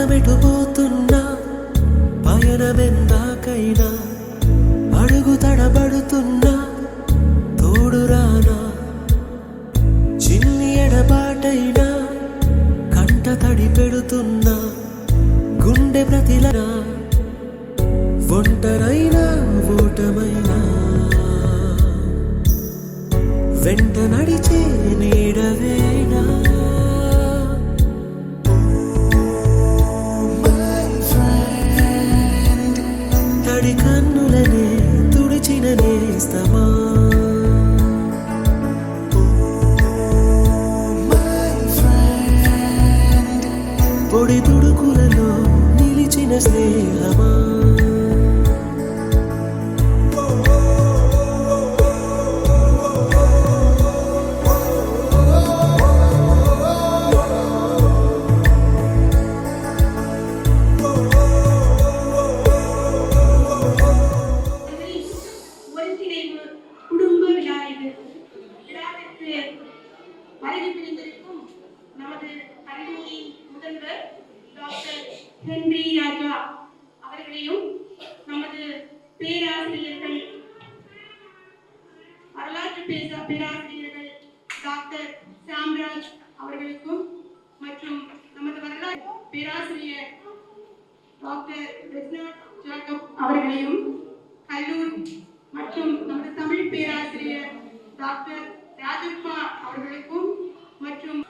మనమెటుపోతున్నా పయనమెందాకైనా అడుగు తడబడుతున్నా తోడురానా చిన్ని ఎడబాటైనా కంట తడి పెడుతున్నా గుండె ప్రతిలనా ఒంటరైనా ఓటమైనా వెంట నడిచే నీడవేనా తడి కన్నులనే తుడిచిన నేస్తమా పొడి తుడుకులలో నిలిచిన స్నేహమా நமது கல்லூரியின் முதல்வர் டாக்டர் ஹென்றி ராஜா அவர்களையும் நமது பேராசிரியர்கள் வரலாற்று பேராசிரியர்கள் டாக்டர் சாம்ராஜ் அவர்களுக்கும் மற்றும் நமது வரலாற்று பேராசிரியர் டாக்டர் ரெஜினால்ட் ஜாக்கப் அவர்களையும் கல்லூரி மற்றும் நமது தமிழ் பேராசிரியர் டாக்டர் ராஜப்பா அவர்களுக்கும் மற்றும்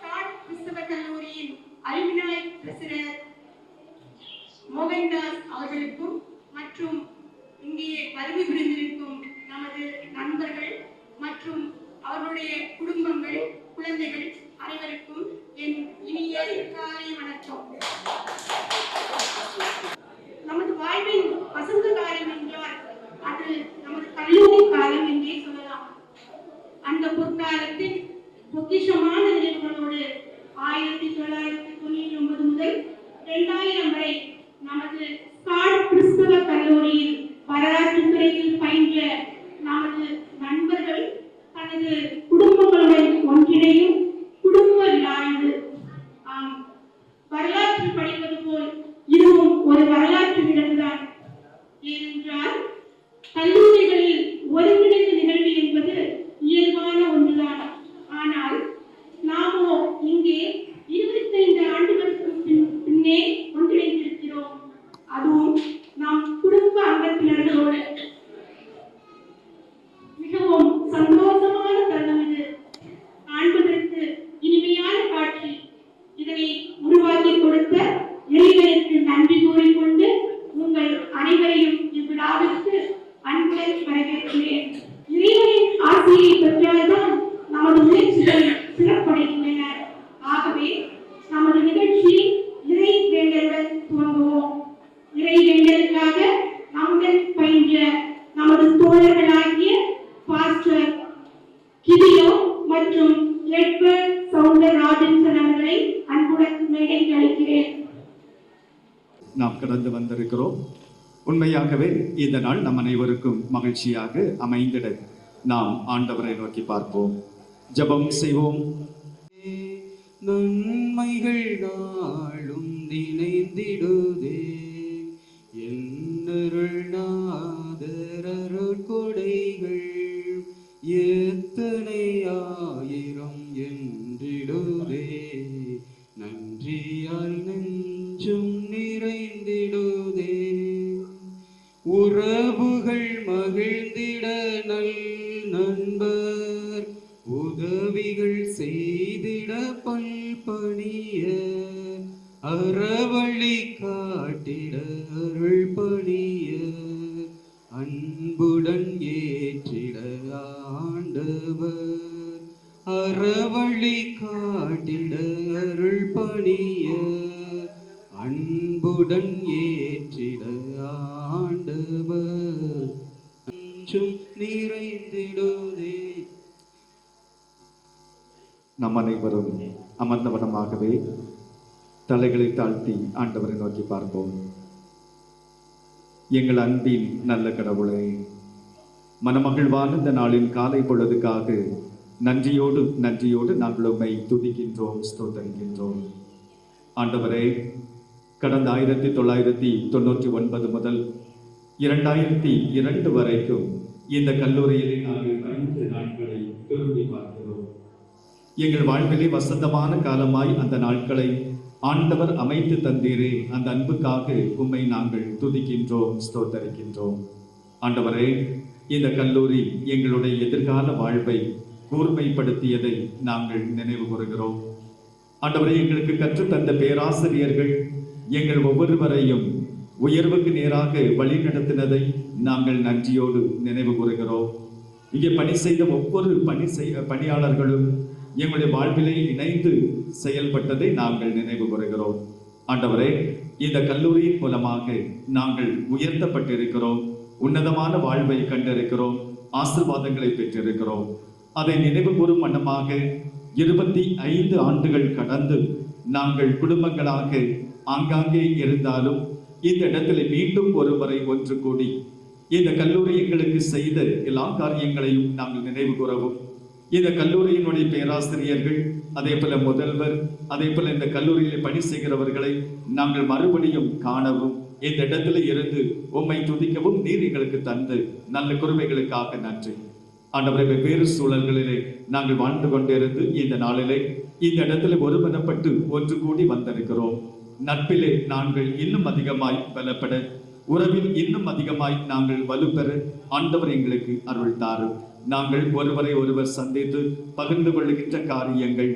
கிறிஸ்தவ கல்லூரியின் அலுமினாய் பிரசிடென்ட் மோகன்தாஸ் அவர்களுக்கும் மற்றும் இங்கே வருகை புரிந்திருக்கும் நமது நண்பர்கள் மற்றும் அவர்களுடைய குடும்பங்கள் குழந்தைகள் அனைவருக்கும் என் இனிய காலை வணக்கம். நமது வாழ்வின் வசந்த காலம் என்றால் அது நமது கல்லூரி காலம் என்றே சொல்லலாம். அந்த பொற்காலத்தில் பொக்கிஷமான நினைவுகளோடு 1999 முதல் 2000 வரை நமது கிறிஸ்தவ கல்லூரியில் வரலாற்று துறையில் பயின்ற நமது நண்பர்கள் தனது குடும்பங்களுடன் ஒன்றிணையும் குடும்ப விழா இது. வரலாற்று படிப்பது போல் இதுவும் ஒரு வரலாற்று நிகழ்வுதான். ஏனென்றால் கல்லூரிகளில் ஒருங்கிணைந்த நிகழ்வு என்பது இயல்பான ஒன்றுதான். ஆனால் நாமோ இங்கே 25 ஆண்டுகளுக்கு பின்னே ஒன்றிணைந்திருக்கிறோம். அதுவும் நாம் குடும்ப அங்கத்தினர்களோடு. மிகவும் சந்தோஷமான தருணம் இது. காண்பதற்கு இனிமையான காட்சி. இதனை உருவாக்கி கொடுத்த இறைவனுக்கு நன்றி கூறிக்கொண்டு உங்கள் அனைவரையும் இவ்விழாவிற்கு அன்புடன் வரவேற்கிறேன். இறைவனின் ஆசையை பெற்றால்தான் நமது முயற்சிகள் சிறப்படைகின்றன. ஆகவே நமது நிகழ்ச்சி இறை வேண்டலுடன் துவங்குவோம். இறை வேண்டலுக்காக நம்முடன் பயின்ற நமது தோழர்களாகிய பாஸ்டர் கிதியோ மற்றும் எட்வர்ட் சவுந்தரராஜன் அவர்களை அன்புடன் மேடைக்கு அழைக்கிறேன். நாம் கடந்து வந்திருக்கிறோம். உண்மையாகவே இந்த நாள் நம் அனைவருக்கும் மகிழ்ச்சியாக அமைந்திட நாம் ஆண்டவரை நோக்கி பார்ப்போம், ஜெபம் செய்வோம். நன்மைகள் நாளும் நினைந்திடுதே என்னருள் நாதரருள் கொடைகள் எத்தனை ஆயிரம் என்றிடுதே நன்றியால் நெஞ்சும் நிறைந்திடுதே உறவுகள் மகிழ்ந்திட நல் நண்பர் உதவிகள் செய்திட பல்பணிய அறவழி காட்டிட அருள் பணிய அன்புடன் ஏற்றிட ஆண்டவர் அறவழி காட்டிட அருள் பணிய அன்புடன் ஏற்றிட ஆண்டவர் அஞ்சும் நிறைந்திடுதே. நம் அனைவரும் அமர்ந்தவனமாகவே தலைகளை தாழ்த்தி ஆண்டவரை நோக்கி பார்ப்போம். எங்கள் அன்பின் நல்ல கடவுளே, மனமகிழ்வான இந்த நாளின் காலை பொழுதுக்காக நன்றியோடு நாங்கள் உம்மை துதிக்கின்றோம், ஸ்தோத்தரிக்கின்றோம். ஆண்டவரே, கடந்த 1999 முதல் 2002 வரைக்கும் இந்த கல்லூரியிலே நாங்கள் 5 நாட்களை திரும்பி பார்க்கிறோம். எங்கள் வாழ்விலே வசந்தமான காலமாய் அந்த நாட்களை ஆண்டவர் அமைத்து தந்தீரே, அந்த அன்புக்காக உம்மை நாங்கள் துதிக்கின்றோம், ஸ்தோத்தரிக்கின்றோம். ஆண்டவரே, இந்த கல்லூரி எங்களுடைய எதிர்கால வாழ்வை கூர்மைப்படுத்தியதை நாங்கள் நினைவு கூறுகிறோம். ஆண்டவரே, எங்களுக்கு கற்றுத்தந்த பேராசிரியர்கள் எங்கள் ஒவ்வொருவரையும் உயர்வுக்கு நேராக வழி நடத்தினதை நாங்கள் நன்றியோடு நினைவு கூறுகிறோம். இங்கே பணி செய்த ஒவ்வொரு பணியாளர்களும் எங்களுடைய வாழ்விலே இணைந்து செயல்பட்டதை நாங்கள் நினைவு கூறுகிறோம். ஆண்டவரே, இந்த கல்லூரியின் மூலமாக நாங்கள் உயர்த்தப்பட்டிருக்கிறோம், உன்னதமான வாழ்வை கண்டிருக்கிறோம், ஆசீர்வாதங்களை பெற்றிருக்கிறோம். அதை நினைவு கூறும் வண்ணமாக 25 ஆண்டுகள் கடந்து நாங்கள் குடும்பங்களாக ஆங்காங்கே இருந்தாலும் இந்த இடத்துல மீண்டும் ஒருமுறை ஒன்று கூடி இந்த கல்லூரி எங்களுக்கு செய்த எல்லா காரியங்களையும் நாங்கள் நினைவு கூறவும், இந்த கல்லூரியினுடைய பேராசிரியர்கள், அதே போல முதல்வர், அதே போல இந்த கல்லூரியில் பணி செய்கிறவர்களை நாங்கள் மறுபடியும் காணவும், இந்த இடத்துல இருந்து உம்மை துதிக்கவும் நீர் எங்களுக்கு தந்து நல்ல குருமைகளுக்காக நன்றி. ஆண்டவரை, வெவ்வேறு சூழல்களிலே நாங்கள் வாழ்ந்து கொண்டிருந்து இந்த நாளிலே இந்த இடத்துல ஒருமனப்பட்டு ஒன்று கூடி வந்திருக்கிறோம். நட்பிலே நாங்கள் இன்னும் அதிகமாய் பலப்பட, உறவில் இன்னும் அதிகமாய் நாங்கள் வலுப்பெற ஆண்டவர் எங்களுக்கு அருள் தாரும். நாங்கள் ஒருவரை ஒருவர் சந்தித்து பகிர்ந்து கொள்ளுகின்ற காரியங்கள்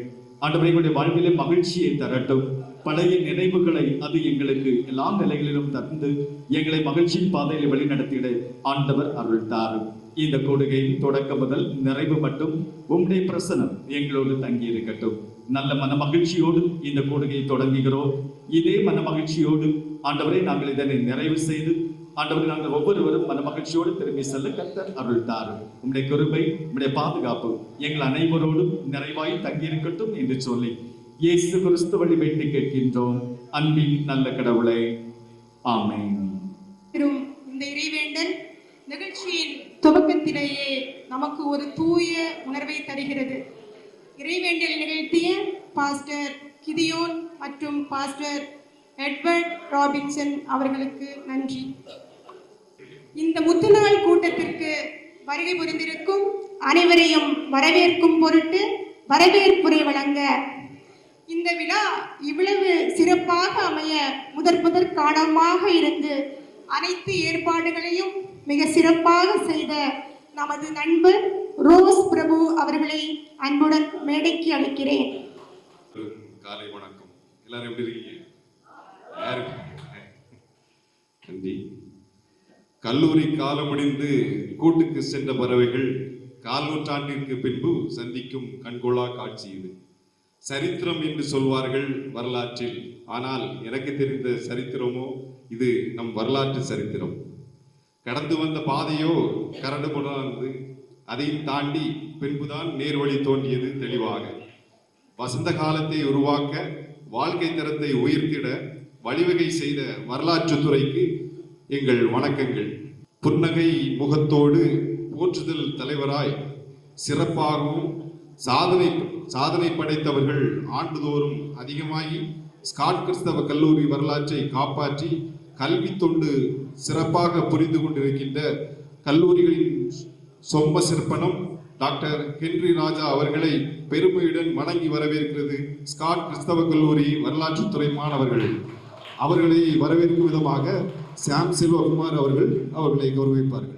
ஆண்டவரை எங்களுடைய வாழ்விலே மகிழ்ச்சியை தரட்டும். பழைய நினைவுகளை அது எங்களுக்கு எல்லா நிலைகளிலும் தந்து எங்களை மகிழ்ச்சியின் பாதையில் வழிநடத்திட ஆண்டவர் அருள் தாரும். இந்த கூடுகை தொடக்கம் முதல் நிறைவு மட்டும் உம்முடைய பிரசனம் எங்களோடு தங்கி இருக்கட்டும். நல்ல மன மகிழ்ச்சியோடு இந்த கூடுகையை தொடங்குகிறோம். இதே மன மகிழ்ச்சியோடு ஆண்டவரை நாங்கள் இதனை நிறைவு செய்து ஆண்டவரை நாங்கள் ஒவ்வொருவரும் மன மகிழ்ச்சியோடு திரும்பி செல்ல கர்த்தர் அருள் தாரும். உம்முடைய கிருபை, உம்முடைய பாதுகாப்பு எங்கள் அனைவரோடும் நிறைவாய் தங்கியிருக்கட்டும் என்று சொல்லி இயேசு கிறிஸ்து வழி வேண்டி கேட்கின்றோம் அன்பின் நல்ல கடவுளே, ஆமென். இந்த இறைவேண்டல் நிகழ்ச்சியின் துவக்கத்திலேயே நமக்கு ஒரு தூய உணர்வை தருகிறது. இறைவேண்டல் நிகழ்த்திய பாஸ்டர் கிதியோன் மற்றும் பாஸ்டர் எட்வர்ட் ராபின்சன் அவர்களுக்கு நன்றி. இந்த முத்துநாள் கூட்டத்திற்கு வருகை புரிந்திருக்கும் அனைவரையும் வரவேற்கும் பொருட்டு வரவேற்புரை வழங்க, இந்த விழா இவ்வளவு சிறப்பாக அமைய முதற் காரணமாக இருந்து அனைத்து ஏற்பாடுகளையும் மிக சிறப்பாக செய்த நமது நண்பர் ரோஸ் பிரபு அவர்களை அன்புடன் மேடைக்கு அழைக்கிறேன். காலை வணக்கம். எல்லாரும் எப்படி இருக்கீங்க? நன்றி. கல்லூரி காலம் முடிந்து கூட்டுக்கு சென்ற பறவைகள் 4 நூற்றாண்டிற்கு பின்பு சந்திக்கும் கண்கொள்ளா காட்சி இது. சரித்திரம் என்று சொல்வார்கள் வரலாற்றில், ஆனால் எனக்கு தெரிந்த சரித்திரமோ இது நம் வரலாற்று சரித்திரம். கடந்து வந்த பாதையோ கரடுமுரடானது, அதையும் தாண்டி பின்புதான் நேர்வழி தோன்றியது தெளிவாக. வசந்த காலத்தை உருவாக்க, வாழ்க்கை தரத்தை உயர்த்திட வழிவகை செய்த வரலாற்று துறைக்கு எங்கள் வணக்கங்கள். புன்னகை முகத்தோடு போற்றுதல் தலைவராய் சிறப்பாகவும் சாதனை படைத்தவர்கள் ஆண்டுதோறும் அதிகமாகி ஸ்காட் கிறிஸ்தவ கல்லூரி வரலாற்றை காப்பாற்றி கல்வி தொண்டு சிறப்பாக புரிந்து கொண்டிருக்கின்ற கல்லூரிகளின் சொம்ப சிற்பனம் டாக்டர் ஹென்றி ராஜா அவர்களை பெருமையுடன் வணங்கி வரவேற்கிறது ஸ்காட் கிறிஸ்தவ கல்லூரி வரலாற்றுத்துறை மாணவர்கள். அவர்களை வரவேற்கும் விதமாக சாம் செல்வகுமார் அவர்களை கௌரவிப்பார்கள்.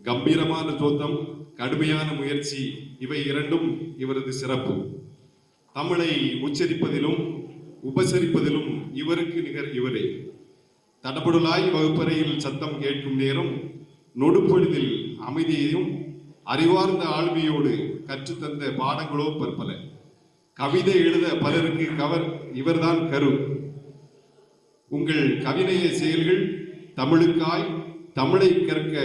கம்பீரமான தோற்றம், கடுமையான முயற்சி, இவை இரண்டும் இவரது சிறப்பு. தமிழை உச்சரிப்பதிலும் உபசரிப்பதிலும் இவருக்கு நிகர் இவரே. தடபுடலாய் வகுப்பறையில் சத்தம் கேட்கும் நேரம் நொடுப்பொழுதில் அமைதியையும் அறிவார்ந்த ஆளுமையோடு கற்றுத்தந்த பாடங்களோ பற்பல. கவிதை எழுத பலருக்கு இவர்தான் கரு. உங்கள் கவிநய செயல்கள் தமிழுக்காய், தமிழை கற்க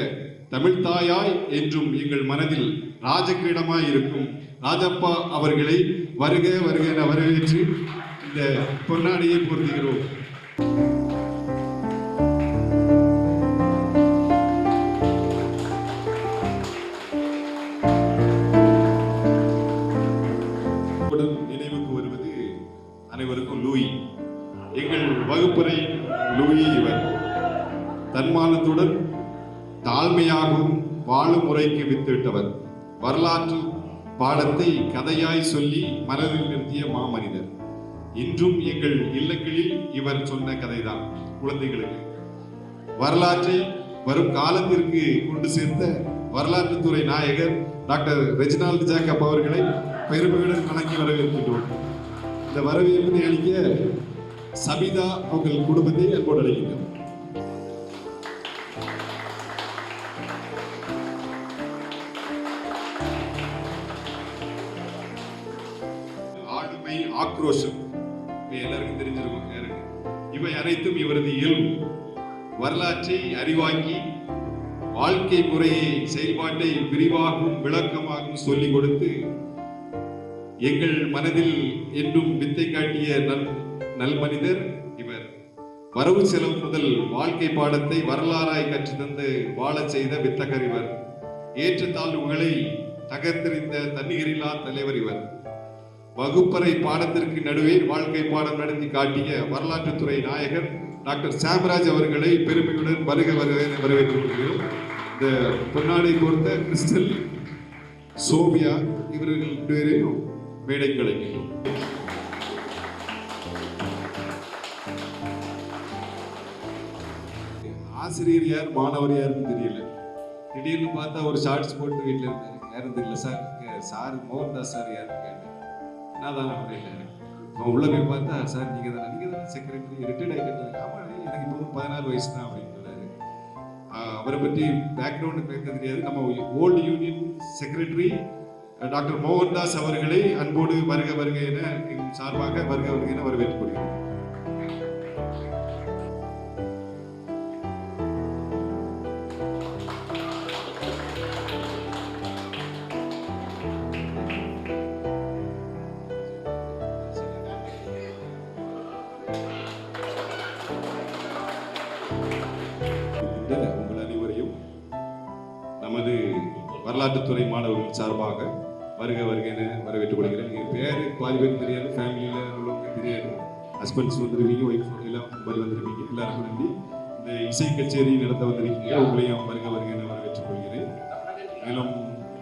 தமிழ்தாயாய் என்றும் எங்கள் மனதில் ராஜகிரீடமாய் இருக்கும் ராஜப்பா அவர்களை வருக வருக என வரவேற்று இந்த பொன்னாடியை பொருத்துகிறோம். நினைவுக்கு வருவது அனைவருக்கும் லூயி. எங்கள் வகுப்பறை லூயி இவர் தன்மானத்துடன் தாழ்மையாகவும் வாழும் முறைக்கு வித்திட்டவர். வரலாற்று பாடத்தை கதையாய் சொல்லி மனதில் நிறுத்திய மாமனிதர். இன்றும் எங்கள் இல்லங்களில் இவர் சொன்ன கதைதான் குழந்தைகளுக்கு. வரலாற்றை வரும் காலத்திற்கு கொண்டு சேர்த்த வரலாற்றுத்துறை நாயகர் டாக்டர் ரெஜினால்டு ஜேக்கப் அவர்களை பெருமையுடன் வணங்கி வரவேற்கின்றோம். இந்த வரவேற்பை அளிக்க சபிதா உங்கள் குடும்பத்தை அன்போடு அழைக்கின்றோம். ஆளுமை, ஆக்ரோஷம் எல்லாருக்கும் தெரிஞ்சிருக்கும். இவை அனைத்தும் இவரது இயல்பு. வரலாற்றை அறிவாக்கி வாழ்க்கை முறையை செயல்பாட்டை விரிவாகவும் விளக்கமாகவும் சொல்லிக் கொடுத்து எங்கள் மனதில் என்றும் வித்தை காட்டிய நல் மனிதர் இவர். வரவு செலவு முதல் வாழ்க்கை பாடத்தை வரலாறாய் கற்றுத்தந்து வாழச் செய்த வித்தகர் இவர். ஏற்றத்தாழ்வுகளை தகர்த்தெறிந்த தன்னிகரில்லா தலைவர் இவர். வகுப்பறை பாடத்திற்கு நடுவே வாழ்க்கை பாடம் நடத்தி காட்டிய வரலாற்றுத்துறை நாயகர் டாக்டர் சாம்ராஜ் அவர்களை பெருமையுடன் வருக வருக என வரவேற்றுக் கொள்கிறோம். இந்த பொன்னாடை கொடுத்த கிறிஸ்டல், சோபியா இவர்கள் பேரையும் மேடைக்கு அழைக்கின்றோம். ஆசிரியர் யார், மாணவர் யாருன்னு தெரியல. திடீர்னு பார்த்தா ஒரு ஷார்ட்ஸ் போட்டு வீட்டில் இருந்தாரு. யாரும் தெரியல சார். சார் மோகன்தாஸ் சார் யாருன்னு கேட்டேன். நான் தான் அப்படின்னு உள்ள போய் பார்த்தா, சார் நீங்க தானே செக்ரட்டரி, ரிட்டையர்ட் ஆகிட்டு. ஆமா, எனக்கு இப்போ 14 வயசு தான் அப்படின்னு சொன்னாரு. அவரை பற்றி பேக்ரவுண்டு பேச தெரியாது. நம்ம old union secretary doctor Mohandas அவர்களை அன்போடு வருக வருக என சார்பாக வருக வருக என வரவேற்றுக் கொள்கிறோம். உங்கள் அனைவரையும் நமது வரலாற்றுத்துறை மாணவர்கள் சார்பாக வருக வருக என வரவேற்றுக் கொள்கிறேன். என் பேர் பாதி பேர் தெரியாது, ஃபேமிலியில் உள்ளவங்க தெரியாது. ஹஸ்பண்ட்ஸ் வந்துருவீங்க, ஒய்ஃப் எல்லாம் வந்துருவீங்க. எல்லாருக்கும் நன்றி. இந்த இசை கச்சேரி நடத்த வந்திருக்கீங்க, உங்களையும் வருக வருக என வரவேற்றுக் கொள்கிறேன். மேலும்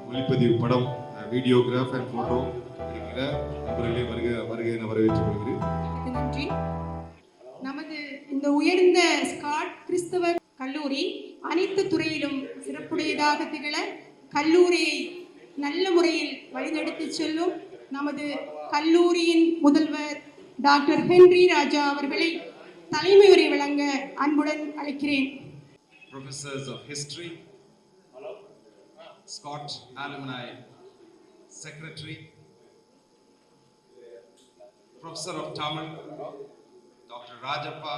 ஒளிப்பதிவு, படம், வீடியோகிராஃப் அண்ட் போட்டோ இருக்கிற நண்பர்களே வருக வருக என வரவேற்றுக் கொள்கிறேன். நன்றி. நமது இந்த உயர்ந்த ஸ்காட் கிறிஸ்தவ கல்லூரி அனைத்து துறையிலும் சிறப்புடையதாக திகழ கல்லூரியை நல்ல முறையில் வழிநடத்தி செல்லும் நமது கல்லூரியின் முதல்வர் டாக்டர் ஹென்றி ராஜா அவர்களை தலைமை உரை வழங்க அன்புடன் அழைக்கிறேன். Professors of History, Scott Alumni Secretary, Professor of Tamil, Dr. Rajappa,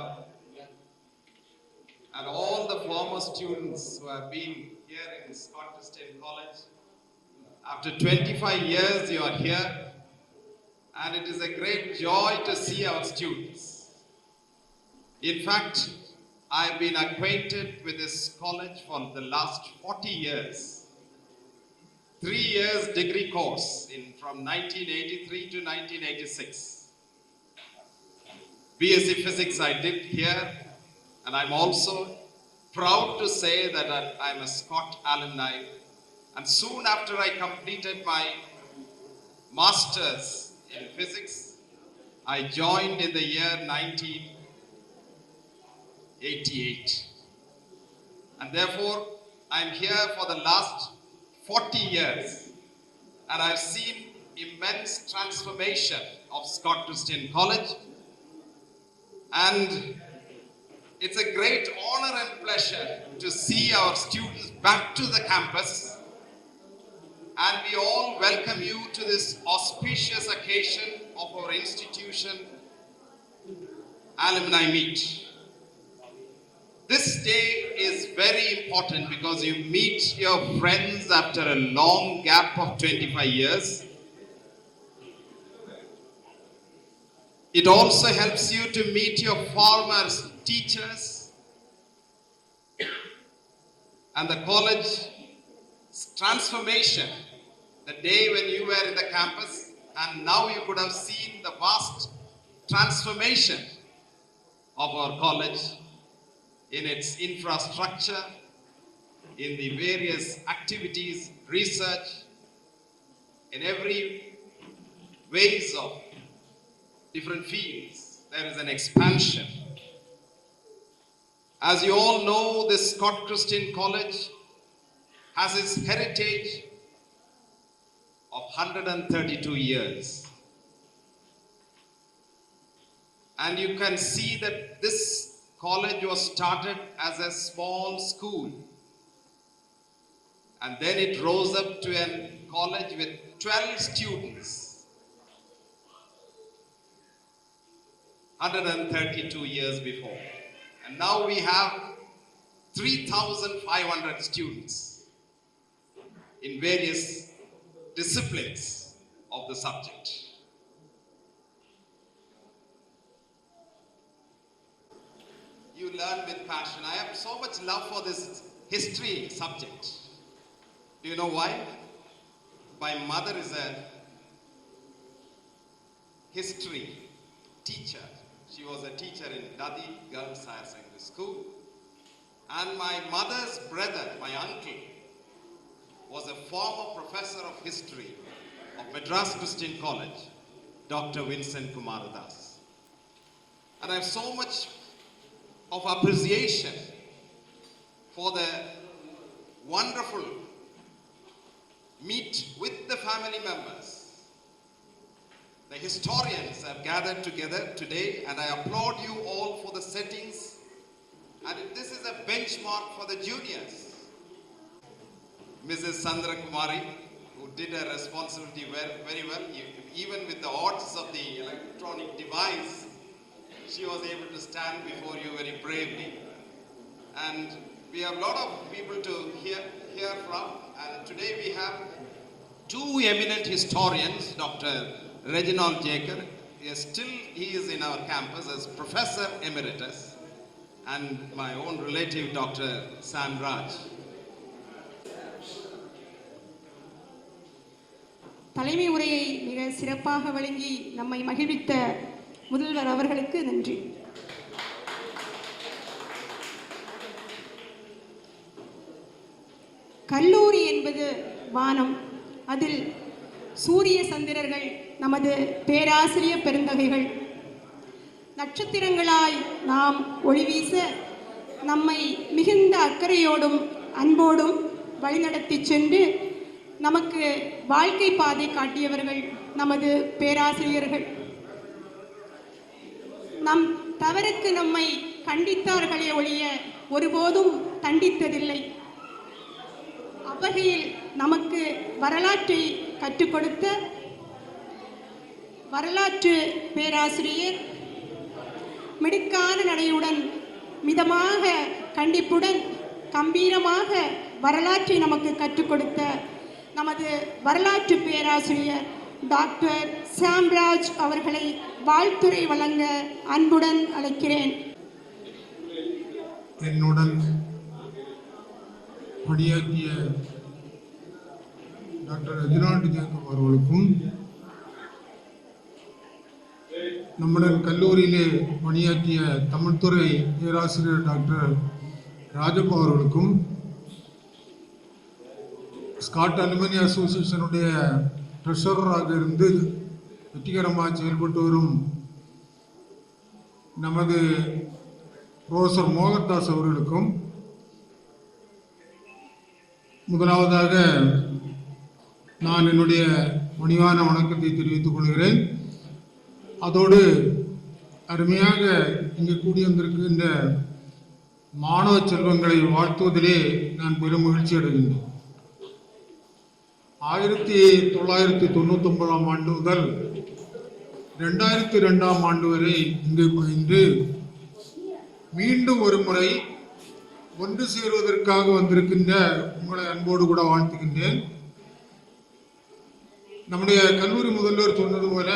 and all the former students who have been here in Scott Christian College. After 25 years you are here, and it is a great joy to see our students. In fact, I have been acquainted with this college for the last 40 years. 3 years degree course from 1983 to 1986. BSc Physics I did here, and I'm also proud to say that I'm a Scott alumni. And soon after I completed my Masters in Physics, I joined in the year 1988. And therefore, I'm here for the last 40 years. And I've seen immense transformation of Scott Christian College. And it's a great honor and pleasure to see our students back to the campus. And we all welcome you to this auspicious occasion of our institution alumni meet. This day is very important because you meet your friends after a long gap of 25 years. It also helps you to meet your former teachers and the college transformation, the day when you were in the campus, and now you could have seen the vast transformation of our college in its infrastructure, in the various activities, research, in every ways of different fields. There is an expansion. As you all know, this Scott Christian College has its heritage of 132 years. And you can see that this college was started as a small school. And then it rose up to a college with 12 students. 132 years before. And now we have 3,500 students in various disciplines of the subject. You learn with passion. I have so much love for this history subject. Do you know why? My mother is a history teacher. She was a teacher in Dadi Girls Higher Secondary School. And my mother's brother, my uncle, was a former professor of history of Madras Christian College, Dr. Vincent Kumaradas. And I have so much of appreciation for the wonderful meet with the family members. The historians have gathered together today, and I applaud you all for the settings. And this is a benchmark for the juniors. Mrs. Sandra Kumari, who did her responsibility very well, even with the odds of the electronic device, she was able to stand before you very bravely. And we have a lot of people to hear from. And today we have two eminent historians, Dr. Reginald Jaker. He is in our campus as Professor Emeritus, and my own relative, Dr. Sam Raj. தலைமை உரையை மிக சிறப்பாக வழங்கி நம்மை மகிழ்வித்த முதல்வர் அவர்களுக்கு நன்றி. கல்லூரி என்பது வானம். அதில் சூரிய சந்திரர்கள் நமது பேராசிரிய பெருந்தகைகள். நட்சத்திரங்களாய் நாம் ஒளிவீச நம்மை மிகுந்த அக்கறையோடும் அன்போடும் வழிநடத்தி சென்று நமக்கு வாழ்க்கை பாதை காட்டியவர்கள் நமது பேராசிரியர்கள். நம் தவறுக்கு நம்மை கண்டித்தார்களே ஒழிய ஒருபோதும் தண்டித்ததில்லை. அவ்வகையில் நமக்கு வரலாற்றை கற்றுக் கொடுத்த வரலாற்று பேராசிரியர் மிடுக்கான நடையுடன், மிதமாக கண்டிப்புடன், கம்பீரமாக வரலாற்றை நமக்கு கற்றுக் கொடுத்த நமது வரலாற்று பேராசிரியர் டாக்டர் சாம்ராஜ் அவர்களை வாழ்த்துரை வழங்க அன்புடன் அழைக்கிறேன். என்னுடன் பணியாற்றிய டாக்டர் ரெஜினால்டு ஜேக்கப் அவர்களுக்கும், நம்முடன் கல்லூரியிலே பணியாற்றிய தமிழ்துறை பேராசிரியர் டாக்டர் ராஜப்பா அவர்களுக்கும், ஸ்காட் அலுமினி அசோசியேஷனுடைய ட்ரெஷரராக இருந்து வெற்றிகரமாக செயல்பட்டு வரும் நமது ப்ரொஃபசர் மோகன்தாஸ் அவர்களுக்கும் முதலாவதாக நான் என்னுடைய பணிவான வணக்கத்தை தெரிவித்துக் கொள்கிறேன். அதோடு அருமையாக இங்கே கூடியிருந்திருக்கின்ற மாணவ செல்வங்களை வாழ்த்துவதிலே நான் பெரும் மகிழ்ச்சி அடைகின்றேன். 1999 ஆண்டு முதல் 2002 ஆண்டு வரை இங்கு பயின்று மீண்டும் ஒரு முறை ஒன்று சேருவதற்காக வந்திருக்கின்ற உங்களை அன்போடு கூட வாழ்த்துகின்றேன். நம்முடைய கல்லூரி முதல்வர் சொன்னது போல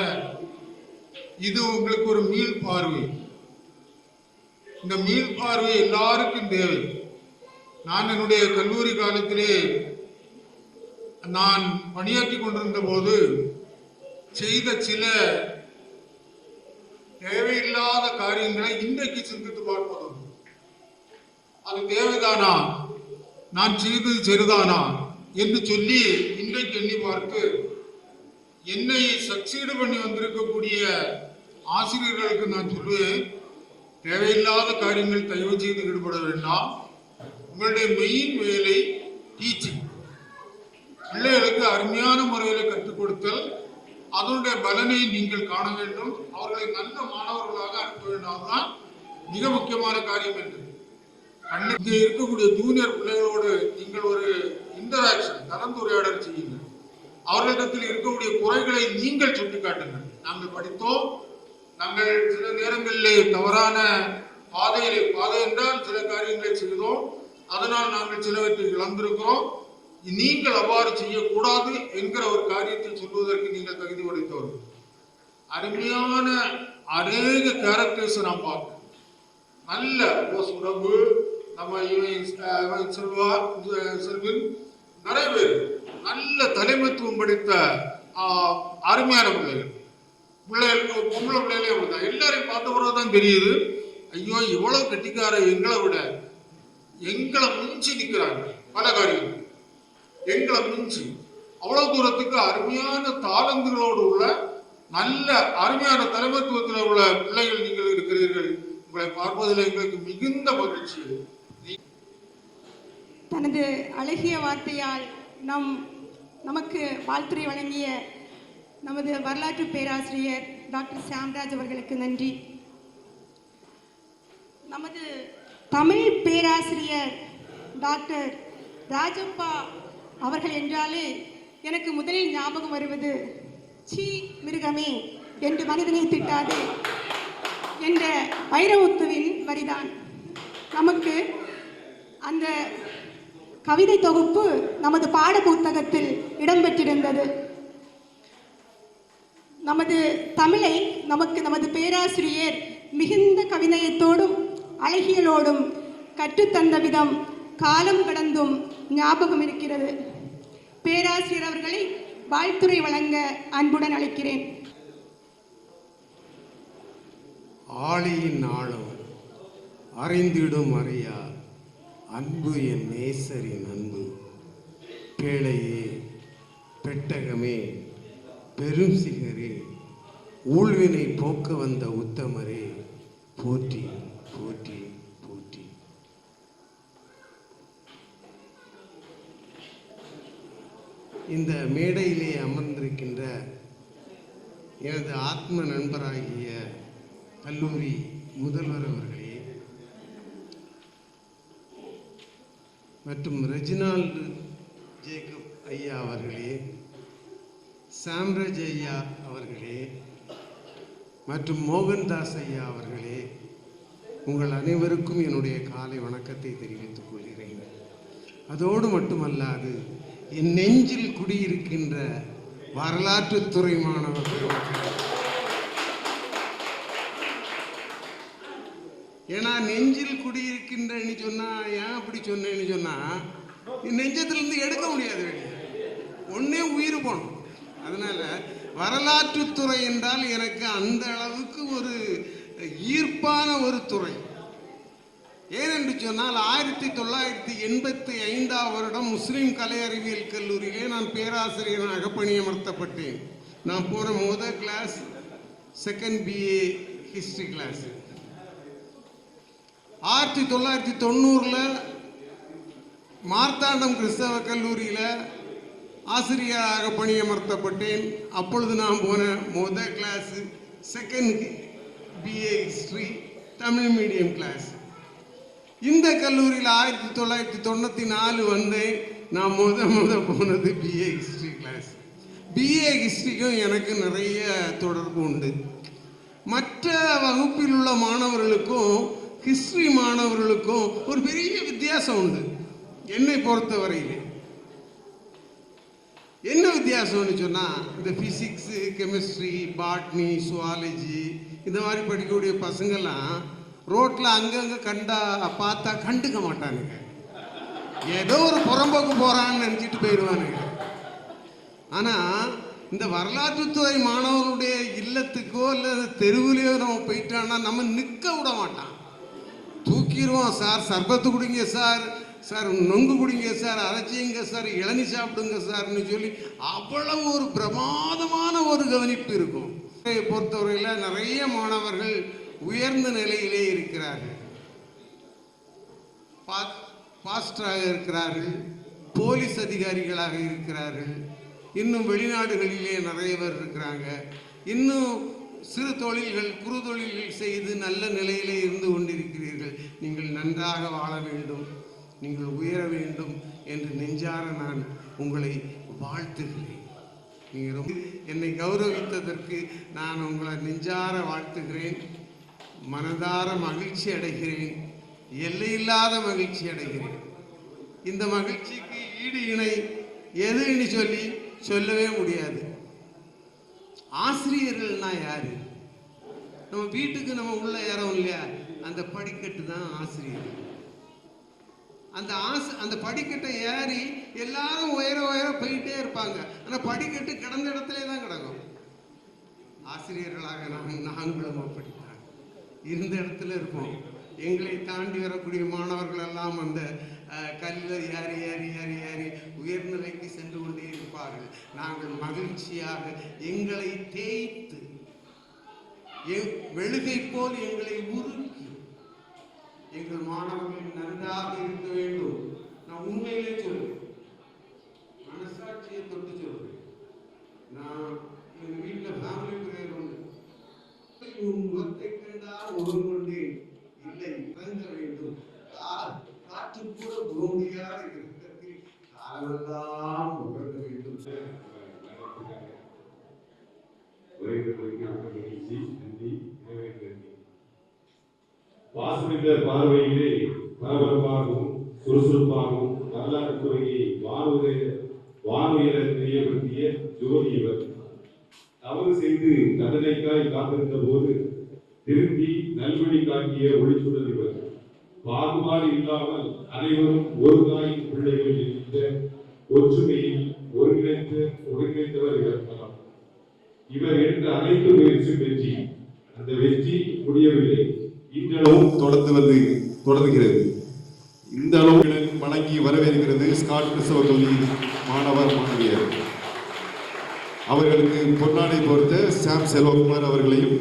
இது உங்களுக்கு ஒரு மீள் பார்வை. இந்த மீள் பார்வை எல்லாருக்கும் தேவை. நான் என்னுடைய கல்லூரி காலத்திலே நான் பணியாற்றி கொண்டிருந்த போது செய்த சில தேவையில்லாத காரியங்களை இன்றைக்கு சிந்தித்து பார்ப்பதும், அது தேவைதானா, நான் செய்தது சரிதானா என்று சொல்லி இன்றைக்கு எண்ணி பார்த்து என்னை சக்சீடு பண்ணி வந்திருக்கக்கூடிய ஆசிரியர்களுக்கு நான் சொல்லுவேன், தேவையில்லாத காரியங்கள் தயவு செய்து ஈடுபட வேண்டாம். உங்களுடைய மெயின் வேலை டீச்சிங், பிள்ளைகளுக்கு அருமையான முறையில் கற்றுக் கொடுத்தல், அதனுடைய பலனை நீங்கள் காண வேண்டும், அவர்களை நல்ல மாணவர்களாக அனுப்ப வேண்டும். அதுதான் மிக முக்கியமான காரியம் என்று அன்னைக்கு இருக்கக்கூடிய ஜூனியர் பிள்ளைகளோடு நீங்கள் ஒரு இன்டராக்ஷன், கலந்துரையாடல் செய்யுங்கள். அவர்களிடத்தில் இருக்கக்கூடிய குறைகளை நீங்கள் சுட்டிக்காட்டுங்கள். நாங்கள் படித்தோம், நாங்கள் சில நேரங்களிலே தவறான பாதை என்றால் சில காரியங்களை செய்தோம், அதனால் நாங்கள் சிலவற்றை இழந்திருக்கிறோம், நீங்கள் அவ்வாறு செய்யக்கூடாது என்கிற ஒரு காரியத்தை சொல்வதற்கு நீங்கள் தகுதி படைத்தவர்கள். அருமையான அநேக கேரக்டர்ஸ் நாம் பார்க்கிறோம். நல்ல உடம்பு நம்ம செல்வின் நிறைய பேர் நல்ல தலைமைத்துவம் படித்த அருமையான பிள்ளைகள், பொம்பளை பிள்ளைகளே அப்படிதான். எல்லாரையும் பார்த்த பிறகுதான் தெரியுது, ஐயோ இவ்வளவு கட்டிக்கார எங்களை விட எங்களை மிஞ்சி நிற்கிறாங்க. பல காரியங்கள் எங்களை மிஞ்சி அவ்வளவு தூரத்துக்கு அருமையான தாளந்துகளோடு உள்ள நல்ல அருமையான தலைமைத்துவத்தில் உள்ள பிள்ளைகள் நீங்கள் இருக்கிறீர்கள். உங்களை பார்ப்பதில் எங்களுக்கு மிகுந்த மகிழ்ச்சி. தனது அழகிய வார்த்தையால் நமக்கு வாழ்த்துரை வழங்கிய நமது வரலாற்று பேராசிரியர் டாக்டர் சாம்ராஜ் அவர்களுக்கு நன்றி. நமது தமிழ் பேராசிரியர் டாக்டர் ராஜப்பா அவர்கள் என்றாலே எனக்கு முதலில் ஞாபகம் வருவது சீ மிருகமே என்று மனிதனை திட்டாது என்ற வைரமுத்துவின் வரிதான். நமக்கு அந்த கவிதை தொகுப்பு நமது பாட புத்தகத்தில் இடம்பெற்றிருந்தது. நமது தமிழை நமது பேராசிரியர் மிகுந்த கவிநயத்தோடும் அழகியலோடும் கற்றுத்தந்த விதம் காலம் கடந்தும் ஞாபகம் இருக்கிறது. பேராசிரியர் அவர்களை வாழ்த்துரை வழங்க அன்புடன் அழைக்கிறேன். ஆளியின் ஆழம் அறிந்திடும் அறியா அன்பு என் நேசரின் அன்பு, பேழையே பெட்டகமே பெரும் சிகரே ஊழ்வினை போக்க வந்த உத்தமரே போற்றி போற்றி போற்றி. இந்த மேடையிலே அமர்ந்திருக்கின்ற எனது ஆத்ம நண்பராகிய கல்லூரி முதல்வர் அவர்களே மற்றும் ரெஜினால்டு ஜேக்கப் ஐயா அவர்களே, சாம்ராஜ் ஐயா அவர்களே மற்றும் மோகன்தாஸ் ஐயா அவர்களே, உங்கள் அனைவருக்கும் என்னுடைய காலை வணக்கத்தை தெரிவித்துக் கொள்கிறேன். அதோடு மட்டுமல்லாது என் நெஞ்சில் குடியிருக்கின்ற வரலாற்றுத்துறை மாணவர்கள், ஏன்னா நெஞ்சில் குடியிருக்கின்றன்னு சொன்னா, ஏன் அப்படி சொன்னேன்னு சொன்னா, நெஞ்சத்திலிருந்து எடுக்க முடியாது, வெளியே ஒன்னே உயிர் போனோம். அதனால வரலாற்றுத்துறை என்றால் எனக்கு அந்த அளவுக்கு ஒரு ஈர்ப்பான ஒரு துறை. ஏனென்று சொன்னால் 1985 வருடம் முஸ்லீம் கலை அறிவியல் கல்லூரியிலே நான் பேராசிரியராக பணியமர்த்தப்பட்டேன். நான் போன முதல் class second BA history class. 1990 Marthandam கிறிஸ்தவ கல்லூரியில் ஆசிரியராக பணியமர்த்தப்பட்டேன். அப்பொழுது நான் போன முதல் class second BA history Tamil medium class. இந்த கல்லூரியில் 1994 வந்தேன். நான் முத போனது BA ஹிஸ்டரி கிளாஸ். BA ஹிஸ்டரிக்கும் எனக்கு நிறைய தொடர்பு உண்டு. மற்ற வகுப்பில் உள்ள மாணவர்களுக்கும் ஹிஸ்டரி மாணவர்களுக்கும் ஒரு பெரிய வித்தியாசம் உண்டு என்னை பொறுத்தவரையில். என்ன வித்தியாசம்னு சொன்னால், இந்த ஃபிசிக்ஸு, கெமிஸ்ட்ரி, பாட்னி, சுவாலஜி இந்த மாதிரி படிக்கக்கூடிய பசங்கள்லாம் ரோட்டில் அங்கங்கே பார்த்தா கண்டுக்க மாட்டானுங்க. ஏதோ ஒரு புறம்போக்கு போகிறான்னு நினச்சிட்டு போயிடுவானுங்க. ஆனால் இந்த வரலாற்றுத்துறை மாணவர்களுடைய இல்லத்துக்கோ இல்லை தெருவிலையோ நம்ம போயிட்டோன்னா நம்ம நிற்க விட மாட்டான். தூக்கிடுவோம். சார் சர்பத்து குடிங்க சார், சார் நொங்கு குடிங்க சார், அரைச்சிங்க சார், இளநி சாப்பிடுங்க சார்னு சொல்லி அவ்வளவு ஒரு பிரமாதமான ஒரு கவனிப்பு இருக்கும். பொறுத்தவரையில் நிறைய மாணவர்கள் உயர்ந்த நிலையிலே இருக்கிறார்கள். பாஸ்டராக இருக்கிறார்கள், போலீஸ் அதிகாரிகளாக இருக்கிறார்கள், இன்னும் வெளிநாடுகளிலே நிறைய பேர் இருக்கிறாங்க. இன்னும் சிறு தொழில்கள், குறு தொழில்கள் செய்து நல்ல நிலையிலே இருந்து கொண்டிருக்கிறீர்கள். நீங்கள் நன்றாக வாழ வேண்டும், நீங்கள் உயர வேண்டும் என்று நெஞ்சார நான் உங்களை வாழ்த்துகிறேன். நீங்கள் ரொம்ப என்னை கௌரவித்ததற்கு நான் உங்களை நெஞ்சார வாழ்த்துகிறேன். மனதார மகிழ்ச்சி அடைகிறேன், எல்லையில்லாத மகிழ்ச்சி அடைகிறேன். இந்த மகிழ்ச்சிக்கு ஈடு இணை எதுன்னு சொல்லவே முடியாது. ஆசிரியர்கள்னா யாரு? நம்ம வீட்டுக்கு நம்ம உள்ள ஏறோம் இல்லையா, அந்த படிக்கட்டு தான் ஆசிரியர். அந்த படிக்கட்டை ஏறி எல்லாரும் உயர உயர போயிட்டே இருப்பாங்க. ஆனால் படிக்கட்டு கிடந்த இடத்துல தான் கிடக்கும். ஆசிரியர்களாக நாங்களும் அப்படித்தான் இருந்த இடத்துல இருப்போம். எங்களை தாண்டி வரக்கூடிய மாணவர்கள் எல்லாம் அந்த கல்லில் ஏறி ஏறி ஏறி ஏறி உயர்நிலைக்கு சென்று கொண்டே இருப்பார்கள். நாங்கள் மகிழ்ச்சியாக எங்களை தேய்த்து வெளுகை போல் எங்களை உருக்கி எங்கள் மாணவர்கள் நன்றாக இருக்க வேண்டும். நான் உண்மையிலே சொல்றேன், மனசாட்சியை தொட்டு சொல்றேன். நான் எங்கள் வீட்டில் ஃபேமிலி பிரேயர் உண்டு. உன் முகத்தை கண்டா ஒருங்கொண்டேன், இல்லை இறங்க வேண்டும். காற்று கூட பூமியாக இருக்கிறதில் காலமெல்லாம் உறங்க வேண்டும். வாசமிந்த பார்வையிலே பரபரப்பாகவும் சுறுசுறுப்பாகவும் வரலாற்றுத்துறையை வானுயர தெரியப்படுத்திய ஜோதி இவர். தவறு செய்து தண்டனைக்காய் காத்திருந்த போது திரும்பி நல்வழி காட்டிய ஒளிச்சுடர் இவர். பாகுபாடு இல்லாமல் அனைவரும் ஒரு தாயின் பிள்ளைகள் என்ற ஒற்றுமையில் ஒருங்கிணைத்தவர் இவர். இவர் எடுத்த அனைத்து முயற்சியும் வெற்றி. அந்த வெற்றி முடியவில்லை, இன்றளவும் தொடர்கிறது. இந்த அளவு வழங்கி வரவேற்கிறது ஸ்காட் கிறிஸ்தவ கல்லூரி மாணவர் மாணவியர். அவர்களுக்கு பொன்னாடை போர்த்த சாம் செல்வகுமார் அவர்களையும்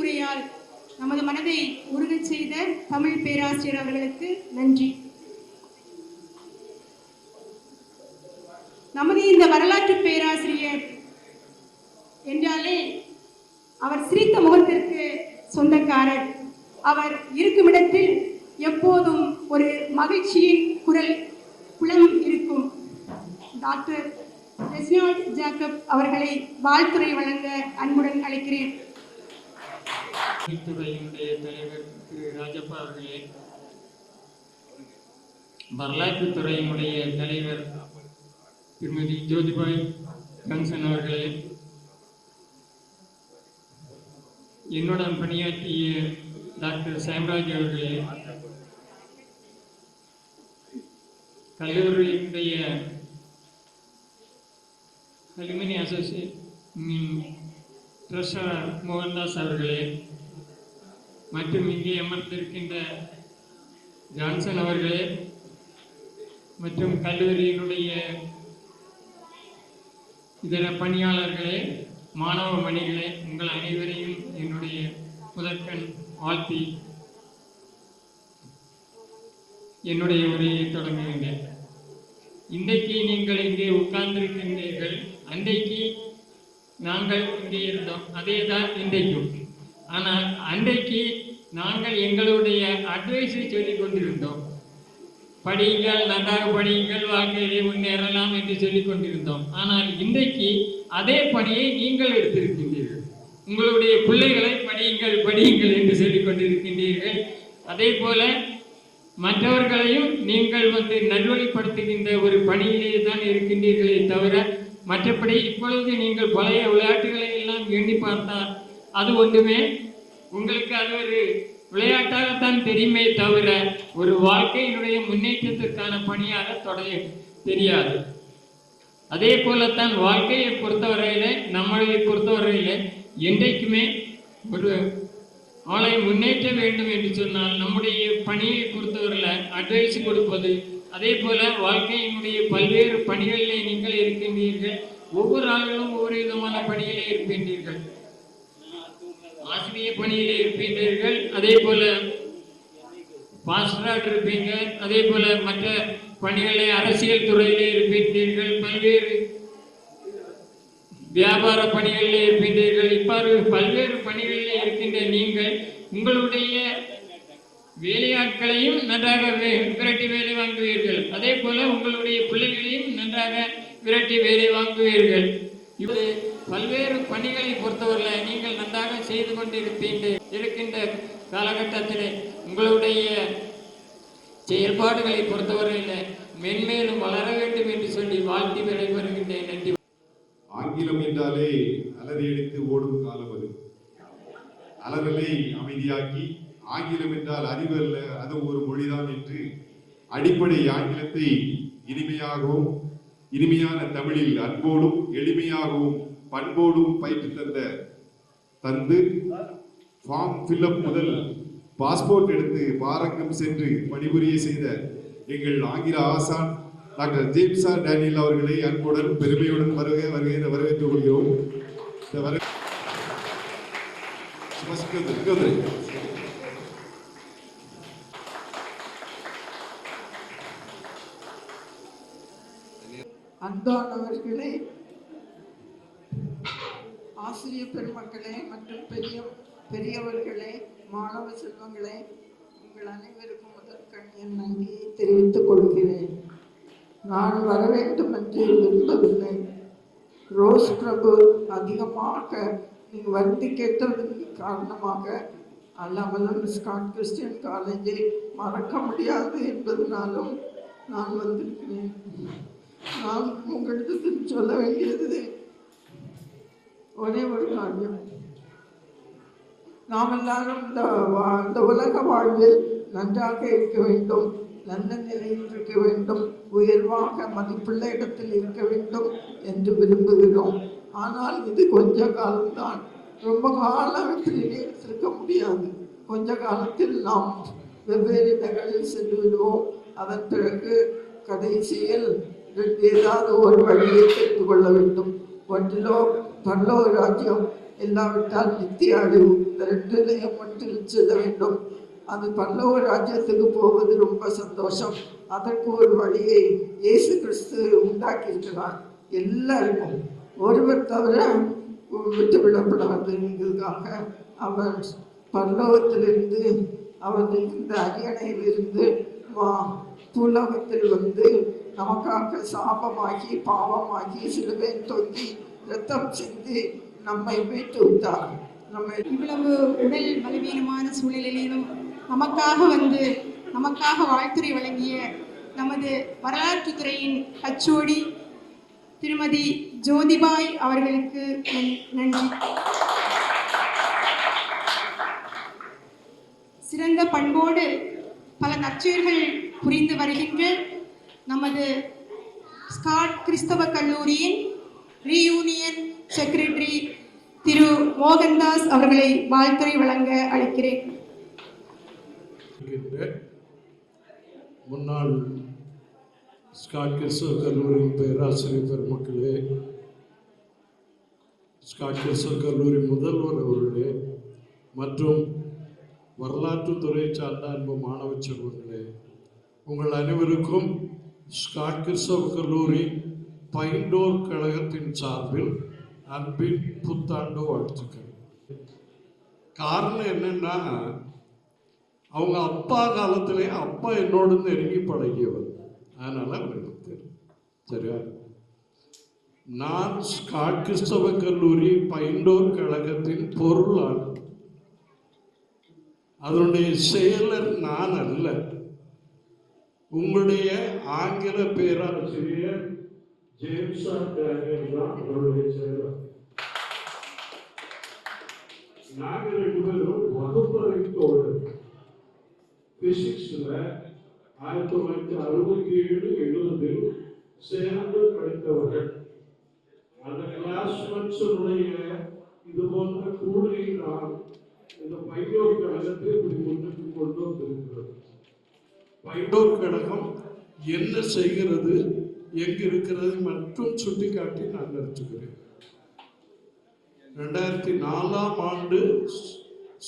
உரையால் நமது மனதை உருகச் செய்த தமிழ் பேராசிரியர் அவர்களுக்கு நன்றி. நமது இந்த வரலாற்று பேராசிரியர் என்றாலே அவர் சிரித்த முகத்திற்கு சொந்தக்காரர். அவர் இருக்கும் இடத்தில் எப்போதும் ஒரு மகிழ்ச்சியின் குரல் புலம் இருக்கும். டாக்டர் ரெஸ்னால்ட் ஜேக்கப் அவர்களை வாழ்த்துரை வழங்க அன்புடன் அழைக்கிறேன். துறையினுடைய தலைவர் திரு ராஜப்பா அவர்களே, வரலாற்று துறையினுடைய தலைவர் திருமதி ஜோதிபாய் கங்சன் அவர்களே, என்னுடன் பணியாற்றிய டாக்டர் சாம்ராஜ் அவர்களே, கல்லூரியினுடைய அலுமினி அசோசியேஷன் ட்ரெஷரர் மோகன்தாஸ் அவர்களே, மற்றும் இங்கே அமர்ந்திருக்கின்ற ஜான்சன் அவர்களே, மற்றும் கல்லூரியினுடைய இதர பணியாளர்களே, மாணவ மணிகளே, உங்கள் அனைவரையும் என்னுடைய முதற்கண் வாழ்த்தி என்னுடைய உரையை தொடங்குகின்றேன். இன்றைக்கு நீங்கள் இங்கே உட்கார்ந்திருக்கின்றீர்கள், அன்றைக்கு நாங்கள் இங்கே இருந்தோம், அதே தான் இன்றைக்கும். ஆனால் அன்றைக்கு நாங்கள் எங்களுடைய அட்வைஸை சொல்லிக் கொண்டிருந்தோம். படியுங்கள், நன்றாக படியுங்கள், வாழ்க்கையிலே முன்னேறலாம் என்று சொல்லிக் கொண்டிருந்தோம். ஆனால் இன்றைக்கு அதே பணியை நீங்கள் எடுத்திருக்கின்றீர்கள். உங்களுடைய பிள்ளைகளை படியுங்கள் படியுங்கள் என்று சொல்லிக் கொண்டிருக்கின்றீர்கள். அதே போல மற்றவர்களையும் நீங்கள் நல்வழிப்படுத்துகின்ற ஒரு பணியிலே தான் இருக்கின்றீர்களே தவிர, மற்றபடி இப்பொழுது நீங்கள் பழைய விளையாட்டுகளை எல்லாம் எண்ணி பார்த்தால் அது ஒன்றுமே உங்களுக்கு அது ஒரு விளையாட்டாகத்தான் தெரியுமே தவிர ஒரு வாழ்க்கையினுடைய முன்னேற்றத்திற்கான பணியாக தெரியாது. அதே போலத்தான் வாழ்க்கையை பொறுத்தவரையில, நம்மளை பொறுத்தவரையில என்றைக்குமே ஒரு ஆளை முன்னேற்ற வேண்டும் என்று சொன்னால் நம்முடைய பணியை பொறுத்தவரையில் அட்வைஸ் கொடுப்பது, அதே போல வாழ்க்கையினுடைய பல்வேறு பணிகளிலே நீங்கள் இருக்கின்றீர்கள். ஒவ்வொரு ஆளுகளும் ஒவ்வொரு விதமான பணியிலே இருக்கின்றீர்கள். ஆசிரிய பணியிலே இருக்கின்றீர்கள், அதே போல பாஸ்டராக இருப்பீங்க, அதே போல மற்ற பணிகளிலே அரசியல் துறையிலே இருக்கின்றீர்கள், பல்வேறு வியாபார பணிகளிலே இருக்கின்றீர்கள். இவ்வாறு பல்வேறு பணிகளிலே இருக்கின்ற நீங்கள் உங்களுடைய வேலையாட்களையும் நன்றாக விரட்டி வேலை வாங்குவீர்கள். அதே போல உங்களுடைய பிள்ளைகளையும் நன்றாக விரட்டி வேலை வாங்குவீர்கள். இது பல்வேறு பணிகளை பொறுத்தவரையில் நீங்கள் நன்றாக செய்து இருக்கின்ற காலகட்டத்தில் உங்களுடைய செயல்பாடுகளை பொறுத்தவரையில் மென்மேலும் வளர வேண்டும் என்று சொல்லி வாழ்த்தி விடைபெறுகின்றேன். நன்றி. ஆங்கிலம் என்றாலே அலறியடித்து ஓடும் காலம் அது. அலறலை அமைதியாக்கி, ஆங்கிலம் என்றால் அறிவு அல்ல, அது ஒரு மொழிதான் என்று அடிப்படை ஆங்கிலத்தை இனிமையாகவும் இனிமையான தமிழில் அன்போடும் எளிமையாகவும் பண்போடும் பயிற்று தந்து ஃபார்ம் ஃபில்அப் முதல் பாஸ்போர்ட் எடுத்து பாரங்கம் சென்று பணிபுரிய செய்த எங்கள் ஆங்கில ஆசான் டாக்டர் ஜேம்ஸ் ஆர் டேனியல் அவர்களை அன்புடன் பெருமையுடன் வரவேற்றுக் கொள்கிறோம். அன்பானவர்களே, ஆசிரியர் பெருமக்களே மற்றும் பெரியவர்களே, மாணவ செல்வங்களே, உங்கள் அனைவருக்கும் முதற்கண் என் நன்றியை தெரிவித்துக் கொள்கிறேன். நான் வர வேண்டும் என்று விரும்பவில்லை. ரோஸ் பிரபு அதிகமாக நீங்கள் வந்து கேட்டதன் காரணமாக அல்லாமலும் ஸ்காட் கிறிஸ்டியன் காலேஜை மறக்க முடியாது என்பதனாலும் நான் வந்திருக்கிறேன். நான் உங்களுக்கு சொல்ல வேண்டியது ஒரே ஒரு காரியம். நாம் எல்லாரும் இந்த உலக வாழ்வில் நன்றாக இருக்க வேண்டும், நல்ல நிலையில் இருக்க வேண்டும், உயர்வாக மதிப்புள்ள இடத்தில் இருக்க வேண்டும் என்று விரும்புகிறோம். ஆனால் இது கொஞ்ச காலம்தான், ரொம்ப காலம் இருக்க முடியாது. கொஞ்ச காலத்தில் நாம் வெவ்வேறு இடங்களில் சென்று விடுவோம். அதன் பிறகு கடைசியில் ஏதாவது ஒரு வழியை தெரிந்து கொள்ள வேண்டும். ஒன்றிலோ பரலோக ராஜ்யம், இல்லாவிட்டால் நித்திய அழிவு. இந்த ரெண்டிலையும் ஒன்றில் செல்ல வேண்டும். அது பரலோக ராஜ்யத்துக்கு போவது ரொம்ப சந்தோஷம். அதற்கு ஒரு வழியை இயேசு கிறிஸ்து உண்டாக்கியிருக்கிறார். எல்லாருக்கும் ஒருவர் தவிர விட்டு விடப்படாதுங்கிறதுக்காக அவர் பரலோகத்திலிருந்து, அவர் இந்த அரியணையிலிருந்து பூலோகத்தில் வந்து நமக்காக சாபமாகி பாவமாகி சிலுவையில் தொங்கி ரத்தம் சிந்தி நம்மை மீட்டு விட்டார். இவ்வளவு உடல் பலவீனமான சூழ்நிலையிலும் நமக்காக வாழ்த்துரை வழங்கிய நமது வரலாற்றுத்துறையின் ஹச்ஓடி திருமதி ஜோதிபாய் அவர்களுக்கு நன்றி. சிறந்த பண்போடு பல நற்செயல்கள் புரிந்து வருகின்ற நமது ஸ்காட் கிறிஸ்தவ கல்லூரியின் ரீயூனியன் செக்ரட்டரி திரு மோகன்தாஸ் அவர்களை வாழ்த்துரை வழங்க அழைக்கிறேன். முன்னாள் ஸ்காட் கிறிஸ்தவ கல்லூரியின் பேராசிரியர் பெருமக்களே, ஸ்காட் கிறிஸ்தவ கல்லூரி முதல்வர் அவர்களே மற்றும் வரலாற்றுத்துறை சார்ந்த அன்பு மாணவ செல்வங்களே, உங்கள் அனைவருக்கும் ஸ்காட் கிறிஸ்தவ கல்லூரி பைண்டோர் கழகத்தின் சார்பில் அன்பின் புத்தாண்டு வாழ்த்துக்கள். காரணம் என்னன்னா, அவங்க அப்பா காலத்திலே அப்பா என்னோடு நெருங்கி பழகியவர். அதனால அவங்களுக்கு தெரியும். சரியா? நான் ஸ்காட் கிறிஸ்தவ கல்லூரி பைண்டோர் கழகத்தின் பொருளாளர். அதனுடைய செயலர் நான் அல்ல. உங்களுடைய ஆங்கில பேராசிரியர் ஜேம்ஸ் டேனியல் தான் அவருடைய செயலர். நாங்கள் 2 பேரும் வகுப்பறை தோழர். பிசிக்ஸ்ல 1967-70 சேர்ந்து படித்தவர்கள். அந்த கிளாஸ்மேட்ஸுடைய இது போன்ற கூடுகை தான் இந்த பைண்டோர் கழகத்தை இப்படி முன்னுக்கு கொண்டு வந்திருக்கிறது. பைண்டோர் கழகம் என்ன செய்கிறது, எங்கு இருக்கிறது மட்டும் சுட்டிக்காட்டி நான் நிறுத்துகிறேன். 2004ஆம் ஆண்டு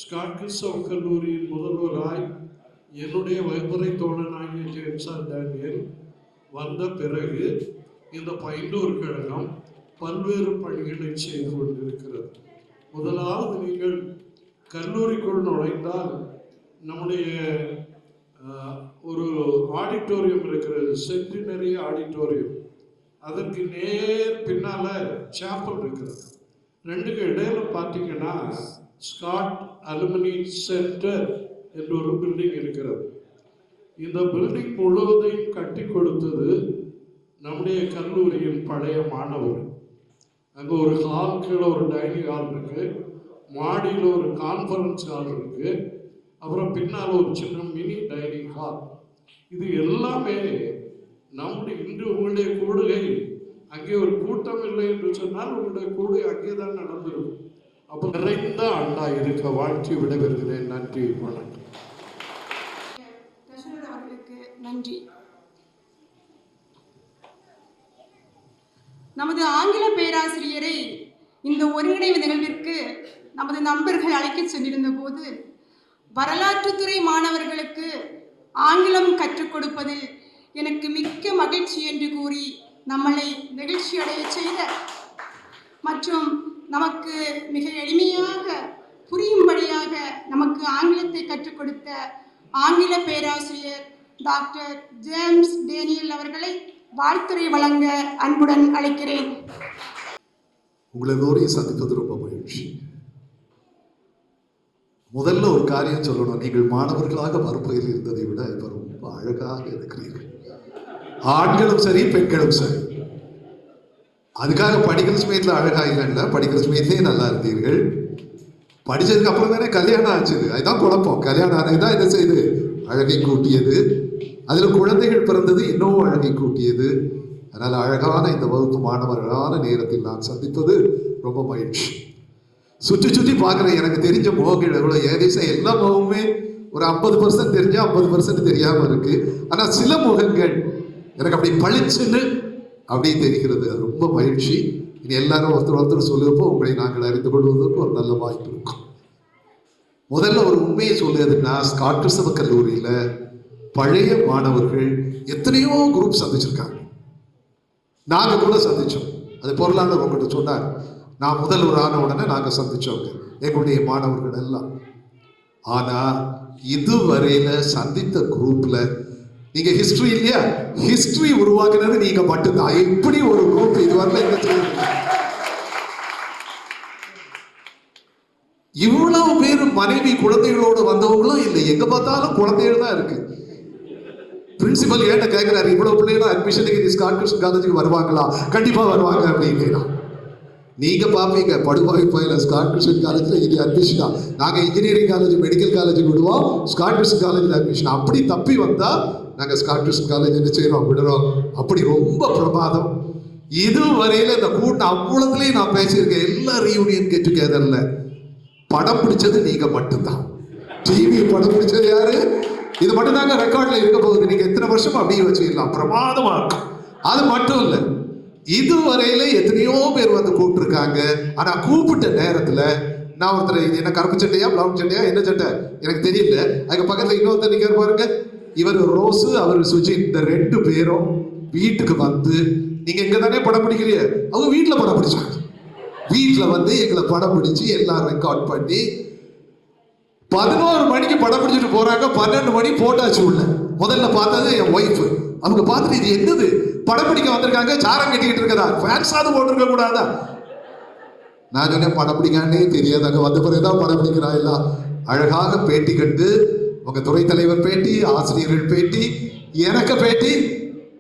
ஸ்காட் கிறிஸ்தவ கல்லூரியின் முதல்வராய் என்னுடைய வகுப்பறை தோழனாகிய ஜேம்ஸ் டேனியல் வந்த பிறகு இந்த பைண்டோர் கழகம் பல்வேறு பணிகளை செய்து கொண்டிருக்கிறது. முதலாவது, நீங்கள் கல்லூரிக்குள் நுழைந்தால் நம்முடைய ஒரு ஆடிட்டோரியம் இருக்கிறது, சென்டினரி ஆடிட்டோரியம். அதற்கு நேர் பின்னால சாப்பல் இருக்கிறது. 2க்கு இடையில பார்த்தீங்கன்னா ஸ்காட் அலுமினி சென்டர் என்ற ஒரு பில்டிங் இருக்கிறது. இந்த பில்டிங் முழுவதையும் கட்டி கொடுத்தது நம்முடைய கல்லூரியின் பழைய மாணவர். அங்கே ஒரு ஹால், கீழே ஒரு டைனிங் ஹால் இருக்கு, மாடியில் ஒரு கான்ஃபரன்ஸ் ஹால் இருக்கு, அப்புறம் பின்னால் ஒரு சின்ன மினி டைனிங் ஹால். இது எல்லாமே நம்முடைய இன்று உங்களுடைய கூடுகை அங்கே ஒரு கூட்டம் இல்லை என்று சொன்னால் உங்களுடைய கூடுகை அங்கே தான் நடந்திருக்கும். அப்போ நிறைந்த ஆண்டா இருக்க வாழ்த்தி விடைபெறுகிறேன். நன்றி, வணக்கம். அவர்களுக்கு நன்றி. நமது ஆங்கில பேராசிரியரை இந்த ஒருங்கிணைவு நிகழ்விற்கு நமது நண்பர்கள் அழைக்கச் சென்றிருந்த போது, வரலாற்றுத்துறை மாணவர்களுக்கு ஆங்கிலம் கற்றுக் கொடுப்பதில் எனக்கு மிக்க மகிழ்ச்சி என்று கூறி நம்மளை நெகிழ்ச்சி அடைய செய்த மற்றும் நமக்கு மிக எளிமையாக புரியும்படியாக நமக்கு ஆங்கிலத்தை கற்றுக் கொடுத்த ஆங்கில பேராசிரியர் டாக்டர் ஜேம்ஸ் டேனியல் அவர்களை வாழ்த்துரை வழங்க அன்புடன் அழைக்கிறேன். உங்களை எல்லோரையும் சந்திப்பது ரொம்ப மகிழ்ச்சி. முதல்ல ஒரு காரியம் சொல்லணும், நீங்கள் மாணவர்களாக மறுப்பையில் இருந்ததை விட இப்ப ரொம்ப அழகாக இருக்கிறீர்கள். ஆண்களும் சரி, பெண்களும் சரி. அதுக்காக படிக்கிற சமயத்தில் அழகா இல்லைன்னா, படிக்கிற சமயத்திலே நல்லா இருந்தீர்கள். படிச்சதுக்கு அப்புறம் தானே கல்யாணம் ஆச்சுது. அதுதான் குழப்பம். கல்யாணம் ஆனதுதான் என்ன செய்யுது, அழகை கூட்டியது. அதுல குழந்தைகள் பிறந்தது இன்னும் அழகை கூட்டியது. அதனால அழகான இந்த வகுப்பு மாணவர்களான நேரத்தில் நான் சந்திப்பது ரொம்ப மகிழ்ச்சி. சுற்றி சுற்றி பார்க்குறேன், எனக்கு தெரிஞ்ச முகங்கள் எவ்வளோ, ஏகദേശம் எல்லா முகமுமே ஒரு 50% தெரிஞ்சா 50% தெரியாம இருக்கு. ஆனா சில முகங்கள் எனக்கு அப்படி பளிச்சுன்னு அப்படி தெரிகிறது. அது ரொம்ப மகிழ்ச்சி. இனி எல்லாரும் ஒருத்தர் சொல்லுறப்போ உங்களை நாங்கள் அறிந்து கொள்வதற்கு ஒரு நல்ல வாய்ப்பு இருக்கும். முதல்ல ஒரு உண்மையை சொல்லுறதுன்னா, ஸ்காட் கிறிஸ்தவ கல்லூரியில பழைய மாணவர்கள் எத்தனையோ குரூப் சந்திச்சிருக்காங்க. நாங்க கூட சந்திச்சோம். அது பொருளாளர் உங்கள்கிட்ட சொன்னார், நான் முதல்வர் ஆன உடனே நாங்க சந்திச்சோங்க எங்களுடைய மாணவர்கள் எல்லாம். ஆனா இதுவரையில சந்தித்த குரூப்ல நீங்க ஹிஸ்டரி இல்லையா, ஹிஸ்டரி உருவாக்குனது நீங்க மட்டும்தான். எப்படி ஒரு குரூப் இதுவரை இவ்வளவு பேர் மனைவி குழந்தைகளோடு வந்தவங்களும் இல்லை. எங்க பார்த்தாலும் குழந்தைகள் தான் இருக்கு. பிரின்சிபல் ஏட்ட கேட்கிறாரு, இவ்வளவு பிள்ளைகளும் அட்மிஷனுக்கு ஸ்காட் கிறிஸ்டியன் காலேஜுக்கு வருவாங்களா? கண்டிப்பா வருவாங்க அப்படின்னு. நீங்க பாப்பீங்க, படுவாய் பயில ஸ்காட் கிறிஸ்டியன் காலேஜ்ல இது அட்மிஷனா, நாங்க இன்ஜினியரிங் காலேஜ் மெடிக்கல் காலேஜுக்கு விடுவோம், ஸ்காட் கிறிஸ்டியன் காலேஜ்ல அட்மிஷன். அப்படி தப்பி வந்தா நாங்க ஸ்காட் கிறிஸ்டியன் காலேஜ் என்ன செய்யறோம், விடுறோம். அப்படி ரொம்ப பிரமாதம். இதுவரையில இந்த கூட்டம் அவ்வளவுலயும் நான் பேசியிருக்கேன். எல்லா ரீயூனியன் கெட் டுகெதர்ல படம் பிடிச்சது நீங்க மட்டும்தான். டிவி படம் பிடிச்சது யாரு? இது மட்டும் தாங்க ரெக்கார்ட்ல இருக்க போகுது. நீங்க எத்தனை வருஷம் அப்படியே வச்சுக்கலாம், பிரமாதமா இருக்கும். அது மட்டும் இல்ல, இதுவரையில எத்தனையோ பேர் வந்து கூப்பிட்டுருக்காங்க. ஆனா கூப்பிட்ட நேரத்துல நான் ஒருத்தர், இது என்ன கருப்பு சட்டையா பிரவுன் சட்டையா என்ன சட்டை எனக்கு தெரியல, அதுக்கு பக்கத்துல இன்னொருத்தர் நீங்க பாருங்க, இவர் ரோஸு அவர் சுஜித், இந்த 2 பேரும் வீட்டுக்கு வந்து, நீங்க எங்க தானே படம் பிடிக்கிறீங்க, அவங்க வீட்டுல படம் பிடிச்சாங்க. வீட்டுல வந்து எங்களை படம் பிடிச்சு எல்லாம் ரெக்கார்ட் பண்ணி 11 மணிக்கு படம் பிடிச்சிட்டு போறாங்க. 12 மணி போட்டாச்சு உள்ள. முதல்ல பார்த்தது என் ஒய்ஃப். அவங்க பார்த்துட்டு இது என்னது படம் பிடிக்க வந்திருக்காங்க, சாரம் கட்டிக்கிட்டு இருக்கதா, ஃபேன்ஸாவது போட்டிருக்க கூடாதா? நான் சொன்னேன் படம் பிடிக்கானே தெரியாதாங்க, வந்த பிறகுதான் படம் பிடிக்கிறா. எல்லாம் அழகாக பேட்டி கண்டு, உங்க துறை தலைவர் பேட்டி, ஆசிரியர்கள் பேட்டி, எனக்கு பேட்டி,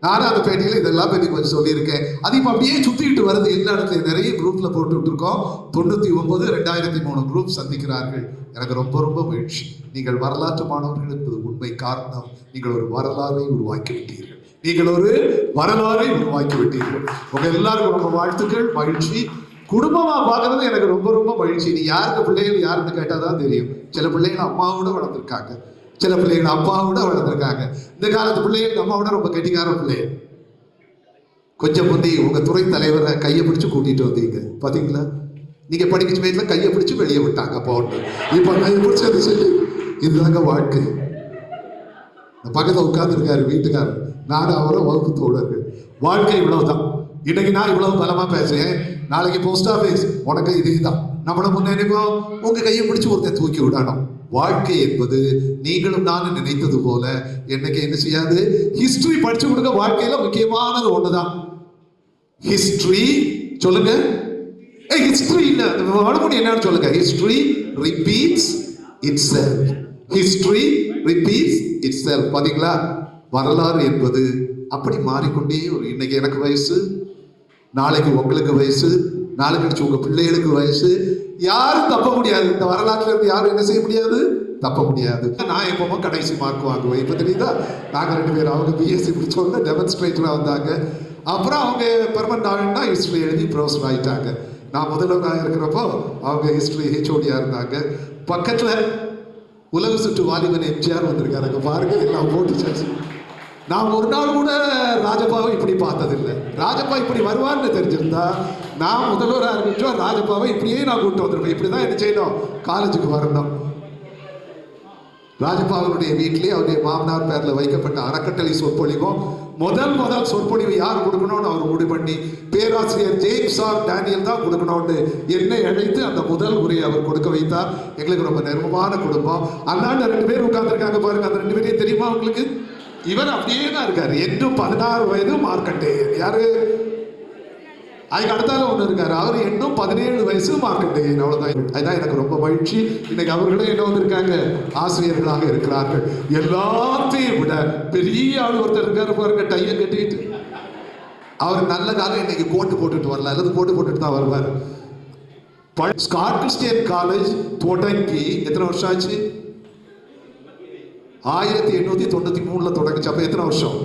நானும் அந்த பேட்டியில் இதெல்லாம் பற்றி கொஞ்சம் சொல்லியிருக்கேன். அது இப்போ அப்படியே சுற்றிக்கிட்டு வருது. எல்லா இடத்துல நிறைய குரூப்ல போட்டுட்டு இருக்கோம். 99 2003 குரூப் சந்திக்கிறார்கள். எனக்கு ரொம்ப ரொம்ப மகிழ்ச்சி. நீங்கள் வரலாற்று மாணவர்கள் என்பது உண்மை. காரணம், நீங்கள் ஒரு வரலாறை உருவாக்கி விட்டீர்கள். நீங்கள் ஒரு வரலாறை உருவாக்கி விட்டீர்கள். உங்க எல்லாருக்கும் ரொம்ப வாழ்த்துக்கள், மகிழ்ச்சி. குடும்பமா பார்க்கறது எனக்கு ரொம்ப ரொம்ப மகிழ்ச்சி. நீ யாருக்கு பிள்ளைகள் யாருன்னு கேட்டாதான் தெரியும். சில பிள்ளைகள் அம்மாவோட வளர்ந்துருக்காங்க, சில பிள்ளைகள் அப்பாவோட வளர்ந்துருக்காங்க. இந்த காலத்து பிள்ளைகள் அம்மாவோட ரொம்ப கெட்டிக்கார பிள்ளைகள். கொஞ்சம் முந்தி உங்க துறை தலைவரை கையை பிடிச்சு கூட்டிட்டு வந்தீங்க பாத்தீங்களா? நீங்க படிக்க சமயத்துல கையை பிடிச்சு வெளியே விட்டாங்க அப்பா ஒன்று. இப்ப கையை பிடிச்சு அது சொல்லி இதுதாங்க வாழ்க்கை. பக்கத்துல உட்கார்ந்துருக்காரு வீட்டுக்காரர், நானும் அவரை வகுப்பு தோழர்கள். வாழ்க்கை இவ்வளவுதான். இன்னைக்கு நான் இவ்வளவு பலமா பேசுறேன், நாளைக்கு போஸ்ட் ஆபீஸ் உனக்கு இதே தான். நம்மள முன்னேறிப்போம், உங்க கையை பிடிச்சு ஒருத்தர் தூக்கி விடணும். வாழ்க்கை என்பது நீங்களும் நானும் நினைத்தது போல என்னைக்கு என்ன செய்யாது. ஹிஸ்டரி படிச்சு கொடுக்க வாழ்க்கையில முக்கியமானது ஒண்ணுதான். ஹிஸ்டரி சொல்லுங்க. ஹிஸ்டரி இல்ல, வடமொழி என்னன்னு சொல்லுங்க. History repeats itself. History repeats itself. பாத்தீங்களா? வரலாறு என்பது அப்படி மாறிக்கொண்டே ஒரு, இன்னைக்கு எனக்கு வயசு, நாளைக்கு உங்களுக்கு வயசு, நாளைக்கு கழிச்சு உங்க பிள்ளைகளுக்கு வயசு. யாரும் தப்ப முடியாது. இந்த வரலாற்றுல இருந்து யாரும் என்ன செய்ய முடியாது, தப்ப முடியாது. நான் எப்பவும் கடைசி மார்க் வாங்குவேன். இப்ப தெரியுதா? நாங்க 2 பேரும், அவங்க பிஎஸ்சி முடிச்சோன்னு டெமான்ஸ்ட்ரேட்டரா வந்தாங்க. அப்புறம் அவங்க பெர்மனன்ட் ஆகணும்னா ஹிஸ்டரி எழுதி ப்ரொஃபஸர் ஆயிட்டாங்க. நான் முதல்வராக இருக்கிறப்போ அவங்க ஹிஸ்டரி ஹெச்ஓடியா இருந்தாங்க. பக்கத்துல உலக சுற்று வாலிபன் எம்ஜிஆர் வந்திருக்காரு பாருங்க. எல்லாம் போட்டு நான் ஒரு நாள் கூட ராஜப்பாவை இப்படி பார்த்ததில்லை. ராஜப்பா இப்படி வருவான்னு தெரிஞ்சிருந்தா நான் முதல்வராக இருந்துச்சோம், ராஜப்பாவை இப்படியே நான் கூப்பிட்டு வந்திருப்பேன். இப்படிதான் என்ன செய்யணும், காலேஜுக்கு வரணும். ராஜப்பாவனுடைய வீட்டிலே அவருடைய மாமனார் பேர்ல வைக்கப்பட்ட அறக்கட்டளை சொற்பொழிவும் முதல் சொற்பொழிவு யார் கொடுக்கணும்னு அவர் முடிவு பண்ணி பேராசிரியர் ஜேம்ஸ் ஆர் டேனியல் தான் கொடுக்கணும்னு என்னை அழைத்து அந்த முதல் உரையை அவர் கொடுக்க வைத்தார். எங்களுக்கு ரொம்ப நெருக்கமான குடும்பம். அந்தாண்ட 2 பேர் உட்கார்ந்துருக்காங்க பாருங்க. அந்த 2 பேரையும் தெரியுமா உங்களுக்கு? இவர் அப்படியே தான் இருக்காரு. இன்னும் 16 வயது மார்க்கண்டேயன். யாரு? அதுக்கு அடுத்தால ஒண்ணு இருக்காரு, அவர் இன்னும் 17 வயசு மார்க்கண்டேயன். அவ்வளவுதான். அதுதான் எனக்கு ரொம்ப மகிழ்ச்சி. இன்னைக்கு அவர்களே என்ன வந்திருக்காங்க, ஆசிரியர்களாக இருக்கிறார்கள். எல்லாத்தையும் விட பெரிய ஆள் ஒருத்தர் இருக்காரு பாருங்க, டைய கட்டிட்டு. அவர் நல்ல காலம் இன்னைக்கு கோட்டு போட்டுட்டு வரல, அல்லது கோட்டு போட்டுட்டு தான் வருவார். ஸ்காட் கிறிஸ்டியன் காலேஜ் தொடங்கி எத்தனை வருஷம் ஆச்சு? 1893 தொடங்குச்சு. அப்ப எத்தனை வருஷம்?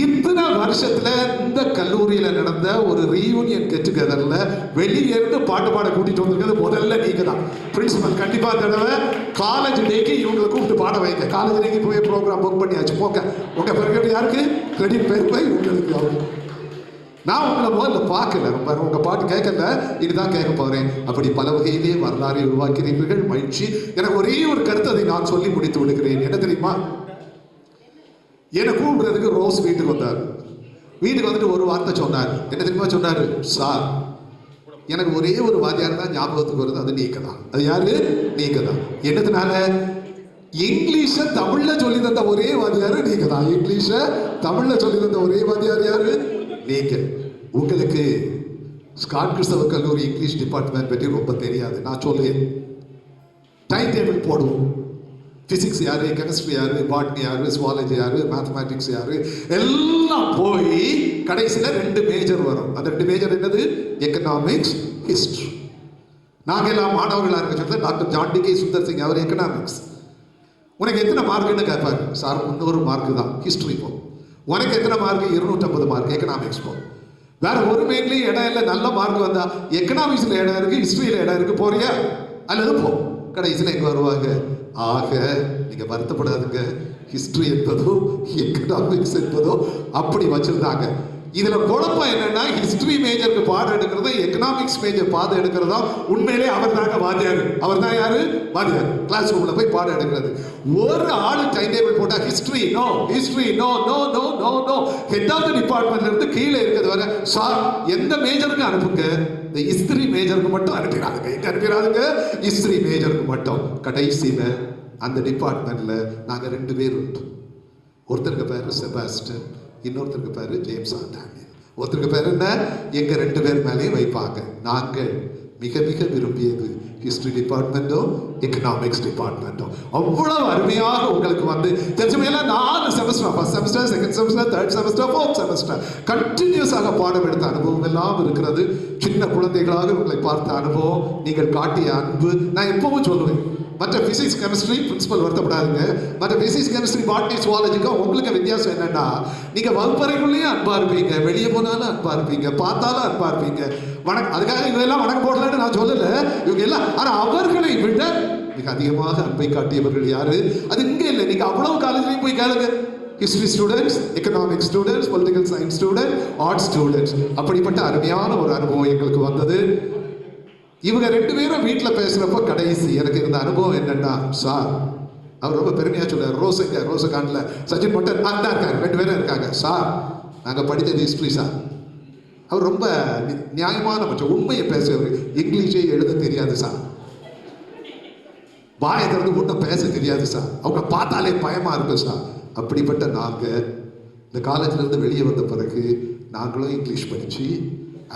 இத்தனை வருஷத்துல இந்த கல்லூரியில நடந்த ஒரு ரீயூனியன் கெட் டுகெதர்ல வெளியே இருந்து பாட்டு பாட கூட்டிட்டு வந்திருக்கிறது முதல்ல நீங்க தான். பிரின்சிபல் கண்டிப்பா தடவை காலேஜ் டேக்கு இவங்களை கூப்பிட்டு பாட வைங்க. காலேஜ் டேக்கு போய் ப்ரோக்ராம் புக் பண்ணியாச்சு, போங்க. உங்க பிறகு யாருக்கு கிரெடிட் பெருமை உங்களுக்கு. நான் உங்களை முதல்ல பார்க்கல, ரொம்ப உங்க பாட்டு கேட்கல, இதுதான் கேட்க போறேன். அப்படி பல வகையிலே வரலாறை உருவாக்கிறீர்கள், மகிழ்ச்சி. எனக்கு ஒரே ஒரு கருத்தை நான் சொல்லி முடித்து விடுகிறேன். என்ன தெரியுமா? என்னை கூப்பிடுறதுக்கு ரோஸ் வீட்டுக்கு வந்தார். வீட்டுக்கு வந்துட்டு ஒரு வார்த்தை சொன்னார். என்ன தெரியுமா சொன்னாரு? சார், எனக்கு ஒரே ஒரு வாத்தியார் தான் ஞாபகத்துக்கு வருது, அது நீங்க தான். அது யாரு? நீங்க தான். என்னதுனால? இங்கிலீஷ தமிழ்ல சொல்லி தந்த ஒரே வாத்தியாரு நீங்க தான். இங்கிலீஷ தமிழ்ல சொல்லி தந்த ஒரே வாத்தியார் யாரு? நீங்க. உங்களுக்கு ஸ்காட் கிறிஸ்தவ கல்லூரி இங்கிலீஷ் டிபார்ட்மெண்ட் பற்றி ரொம்ப தெரியாது. நான் சொல்லுவேன், டைம் டேபிள் போடுவோம். பிசிக்ஸ் யாரு, கெமிஸ்ட்ரி யாரு, பாட்னி யாரு, சுவாலஜி யாரு, மேத்தமேட்டிக்ஸ் யாரு, எல்லாம் போய் கடைசியில் 2 மேஜர் வரும். அந்த 2 மேஜர் என்னது? Economics, history. நாங்க எல்லாம் மாணவர்களாக இருக்க சொல்ல doctor John T K Sundar Singh அவர் எக்கனாமிக்ஸ். உனக்கு எத்தனை மார்க்குன்னு கேட்பாரு. சார் 300 மார்க்கு தான் ஹிஸ்டரி போ. உனக்கு எத்தனை மார்க்? 250 மார்க் எக்கனாமிக்ஸ் போ. வேற ஒரு மெயின்லயும் இடம் இல்லை. நல்ல மார்க் வந்தா எக்கனாமிக்ஸ்ல இடம் இருக்கு, ஹிஸ்டரியில இடம் இருக்கு, போறியா அல்லது போ. கடைசியில் எங்க வருவாங்க? ஆக நீங்க வருத்தப்படாதுங்க, ஹிஸ்டரி என்பதோ எக்கனாமிக்ஸ் என்பதோ அப்படி வச்சிருந்தாங்க. இதுல குழப்பம் என்னன்னா, ஹிஸ்டரி மேஜருக்கு பாடம் எடுக்கிறதா, எக்கனாமிக்ஸ் மேஜர் பாடம் எடுக்கிறதா உண்மையிலே அவர் தாங்க வாத்தியார். அவர் தான் யாரு? வாத்தியார். கிளாஸ் ரூம்ல போய் பாடம் எடுக்கிறது. ஒரு ஆளு டைம் டேபிள் போட்டா history no, history no no no no no. Head of the டிபார்ட்மெண்ட்ல இருந்து கீழே இருக்கிறது வர சார் எந்த மேஜருக்கு அனுப்புங்க, இந்த ஹிஸ்டரி மேஜருக்கு மட்டும் அனுப்பிடாதுங்க. எங்க அனுப்பிடாதுங்க? ஹிஸ்டரி மேஜருக்கு மட்டும். கடைசியில அந்த டிபார்ட்மெண்ட்ல நாங்க 2 பேர் உண்டு. ஒருத்தருக்கு பேரு செபாஸ்டியன், இன்னொருத்தருக்கு பேரு ஜேம்ஸ் ஆர் டேனியல். ஒருத்தருக்கு பேர் என்ன, எங்க 2 பேர் மேலேயும் வைப்பாங்க. நாங்கள் மிக மிக விரும்பியது ஹிஸ்டரி டிபார்ட்மெண்ட்டோ எக்கனாமிக்ஸ் டிபார்ட்மெண்ட்டோ. அவ்வளவு அருமையாக உங்களுக்கு வந்து தெரிஞ்சமையெல்லாம் 4 semester, first semester, second semester, third semester, fourth semester கண்டினியூஸாக பாடம் எடுத்த அனுபவம் எல்லாம் இருக்கிறது. சின்ன குழந்தைகளாக உங்களை பார்த்த அனுபவம், நீங்கள் காட்டிய அன்பு. நான் எப்பவும் சொல்லுவேன், மற்ற பிசிக்ஸ் கெமிஸ்ட்ரி பிரின்சிபல் வருத்தப்படாதுங்க, மற்ற பிசிக்ஸ் கெமிஸ்ட்ரி பாட்னி சுவாலஜிக்கும் உங்களுக்கு வித்தியாசம் என்னன்னா, நீங்க வகுப்பறைக்குள்ளேயும் அன்பா இருப்பீங்க, வெளியே போனாலும் அன்பா இருப்பீங்க, பார்த்தாலும் அன்பா இருப்பீங்க. வணக்கம், அதுக்காக இவங்க எல்லாம் வணக்கம் போடலன்னு நான் சொல்லல, இவங்க எல்லாம். ஆனா அவர்களை விட மிக அதிகமாக அன்பை காட்டியவர்கள் யாரு? அது இங்க இல்லை, நீங்க அவ்வளவு காலேஜ்லயும் போய் கேளுங்க. History students, economics students, political science student, arts students, அப்படிப்பட்ட அருமையான ஒரு அனுபவம் எங்களுக்கு வந்தது. இவங்க 2 பேரும் வீட்டில் பேசுறப்ப கடைசி எனக்கு இருந்த அனுபவம் என்னன்னா, சார், அவர் ரொம்ப பெருமையா சொல்றாரு, ரோசகான்ல சச்சின் மட்டன் தான் இருக்காரு, 2 பேரும் இருக்காங்க. சார், நாங்க படித்தது ஹிஸ்டரி சார். அவர் ரொம்ப நியாயமான மற்றும் உண்மையை பேசுறவர். இங்கிலீஷே எழுத தெரியாது சார், வாயை திறந்து ஒன்றும் பேச தெரியாது சார், அவங்க பார்த்தாலே பயமா இருக்கு சார். அப்படிப்பட்ட நாங்க இந்த காலேஜ்ல இருந்து வெளியே வந்த பிறகு நாங்களும் இங்கிலீஷ் படிச்சு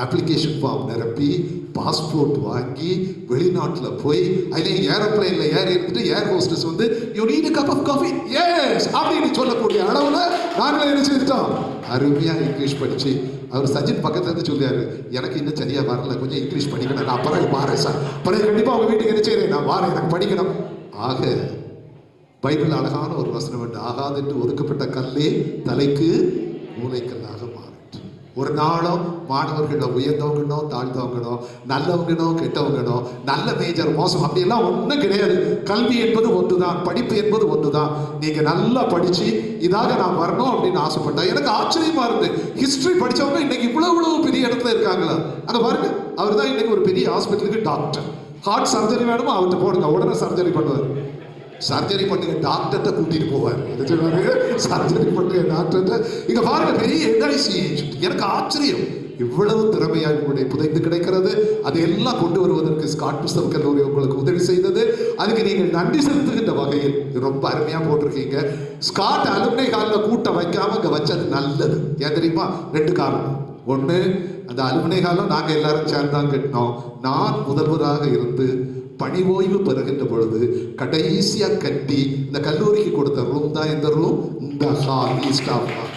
அப்ளிகேஷன் ஃபார்ம் நிரப்பி பாஸ்போர்ட் வாங்கி வெளிநாட்டில் போய் அதில் ஏரோப்ளைன்ல ஏறி இருந்துட்டு ஏர் ஹோஸ்டஸ் வந்து you need a cup of coffee yes அப்படின்னு சொல்லக்கூடிய அளவில் நாங்களே என்ன செஞ்சுட்டோம், அருமையா இங்கிலீஷ் படிச்சு. அவர் சச்சின் பக்கத்துல இருந்து சொல்லியாரு, எனக்கு இன்னும் சரியா வரல, கொஞ்சம் இங்கிலீஷ் படிக்கணும், நான் அப்புறம் வாரேன் சார், பிறகு கண்டிப்பா அவங்க வீட்டுக்கு என்ன செய்யறேன், நான் வாரேன், எனக்கு படிக்கணும். ஆக பைபிள் அழகான ஒரு வசனம் உண்டு, ஆகாது என்று ஒதுக்கப்பட்ட கல்லே தலைக்கு மூளைக்கல்லாக மாறிட்டு. ஒரு நாளும் மாணவர்கள உயர்ந்தவங்கனோ தாழ்ந்தவங்கனோ, நல்லவங்கனோ கெட்டவங்கனோ, நல்ல மேஜர் மோசம் அப்படியெல்லாம் ஒன்றும் கிடையாது. கல்வி என்பது ஒன்றுதான், படிப்பு என்பது ஒன்றுதான். நீங்க நல்லா படிச்சு இதாக நான் வரணும் அப்படின்னு ஆசைப்பட்டா எனக்கு ஆச்சரியமா இருந்து, ஹிஸ்டரி படிச்சவங்க இன்னைக்கு இவ்வளவு பெரிய இடத்துல இருக்காங்களா? அங்க பாருங்க, அவர் தான் இன்னைக்கு ஒரு பெரிய ஹாஸ்பிட்டலுக்கு டாக்டர். ஹார்ட் சர்ஜரி வேணுமோ அவர்கிட்ட போடுங்க, உடனே சர்ஜரி பண்ணுவார். சர்ஜரி பண்ணுங்க டாக்டர்கிட்ட கூட்டிட்டு போவார். சர்ஜரி பண்ணுங்க டாக்டர்கிட்ட. இங்க பாருங்க, பெரிய எல்ஐசி ஏஜென்ட். எனக்கு ஆச்சரியம், இவ்வளவு திறமையாக உங்களுடைய புதைந்து கிடைக்கிறது. அதையெல்லாம் கொண்டு வருவதற்கு ஸ்காட் புஸ்தக கல்லூரி உங்களுக்கு உதவி செய்தது. அதுக்கு நீங்கள் நன்றி செலுத்துகின்ற வகையில் ரொம்ப அருமையா போட்டிருக்கீங்க. ஸ்காட் அலுமினை ஹாலில் கூட்டம் வைக்காம இங்க வச்சது நல்லது. ஏன் தெரியுமா? 2 காரணம். ஒண்ணு, அந்த அலுமினை ஹாலும் நாங்க எல்லாரும் சேர்ந்தான் கட்டினோம். நான் முதல்வராக இருந்து பணி ஓய்வு பெறுகின்ற பொழுது கடைசியா கட்டி இந்த கல்லூரிக்கு கொடுத்த ரூம் தான் இந்த ரூம், இந்த ஹால், ஈஸ்ட் ஆஃப் ஹால்.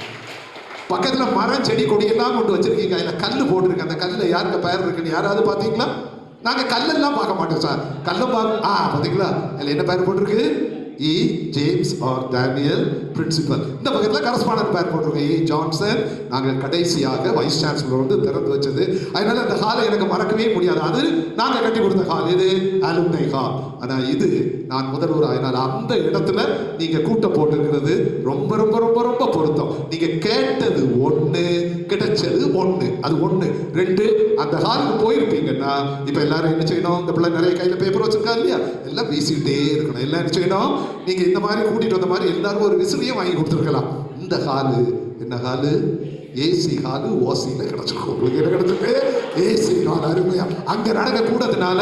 பக்கத்துல மரம் செடி கொடி எல்லாம் கொண்டு வச்சிருக்கீங்க, அதுல கல்லு போட்டிருக்கு. அந்த கல்லுல யாருக்கு பெயர் இருக்குன்னு யாராவது பாத்தீங்களா? நாங்க கல்லெல்லாம் பார்க்க மாட்டோம் சார், கல்லும் பாத்தீங்களா? அதுல என்ன பெயர் போட்டிருக்கு? E. James R Daniel principal. இந்த பக்கத்தில் கரஸ்பாண்டன்ட் பேர் போட்டிருக்கோம், இ. ஜான்சன். நாங்கள் கடைசியாக வைஸ் சான்சலர் வந்து திறந்து வச்சது. அதனால அந்த ஹாலை எனக்கு மறக்கவே முடியாது. அது நாங்கள் கட்டி கொடுத்த ஹால், இது அலுமினை ஹால். ஆனால் இது நான் முதல்வர் ஆயினால் அந்த இடத்துல நீங்க கூட்டம் போட்டுக்கிறது ரொம்ப ரொம்ப ரொம்ப ரொம்ப பொருத்தம். நீங்க கேட்டது ஒண்ணு, கிடைச்சது ஒண்ணு. அது ஒண்ணு. 2, அந்த ஹாலுக்கு போயிருப்பீங்கன்னா இப்ப எல்லாரும் என்ன செய்யணும்? இந்த பிள்ளை நிறைய கையில பேப்பர் வச்சிருக்கா இல்லையா, எல்லாம் வீசிக்கிட்டே இருக்கணும். எல்லாம் என்ன செய்யணும்? நீங்க இந்த மாதிரி கூட்டிட்டு வந்த மாதிரி எல்லாரும் ஒரு விசிறியும் வாங்கி கொடுத்துருக்கலாம். இந்த ஹாலு என்ன ஹாலு? AC hall. ஓசியில கிடைச்சிருக்கும். உங்களுக்கு என்ன கிடைச்சிருக்கு? AC hall. அருமையா அங்க நடக்க கூடதுனால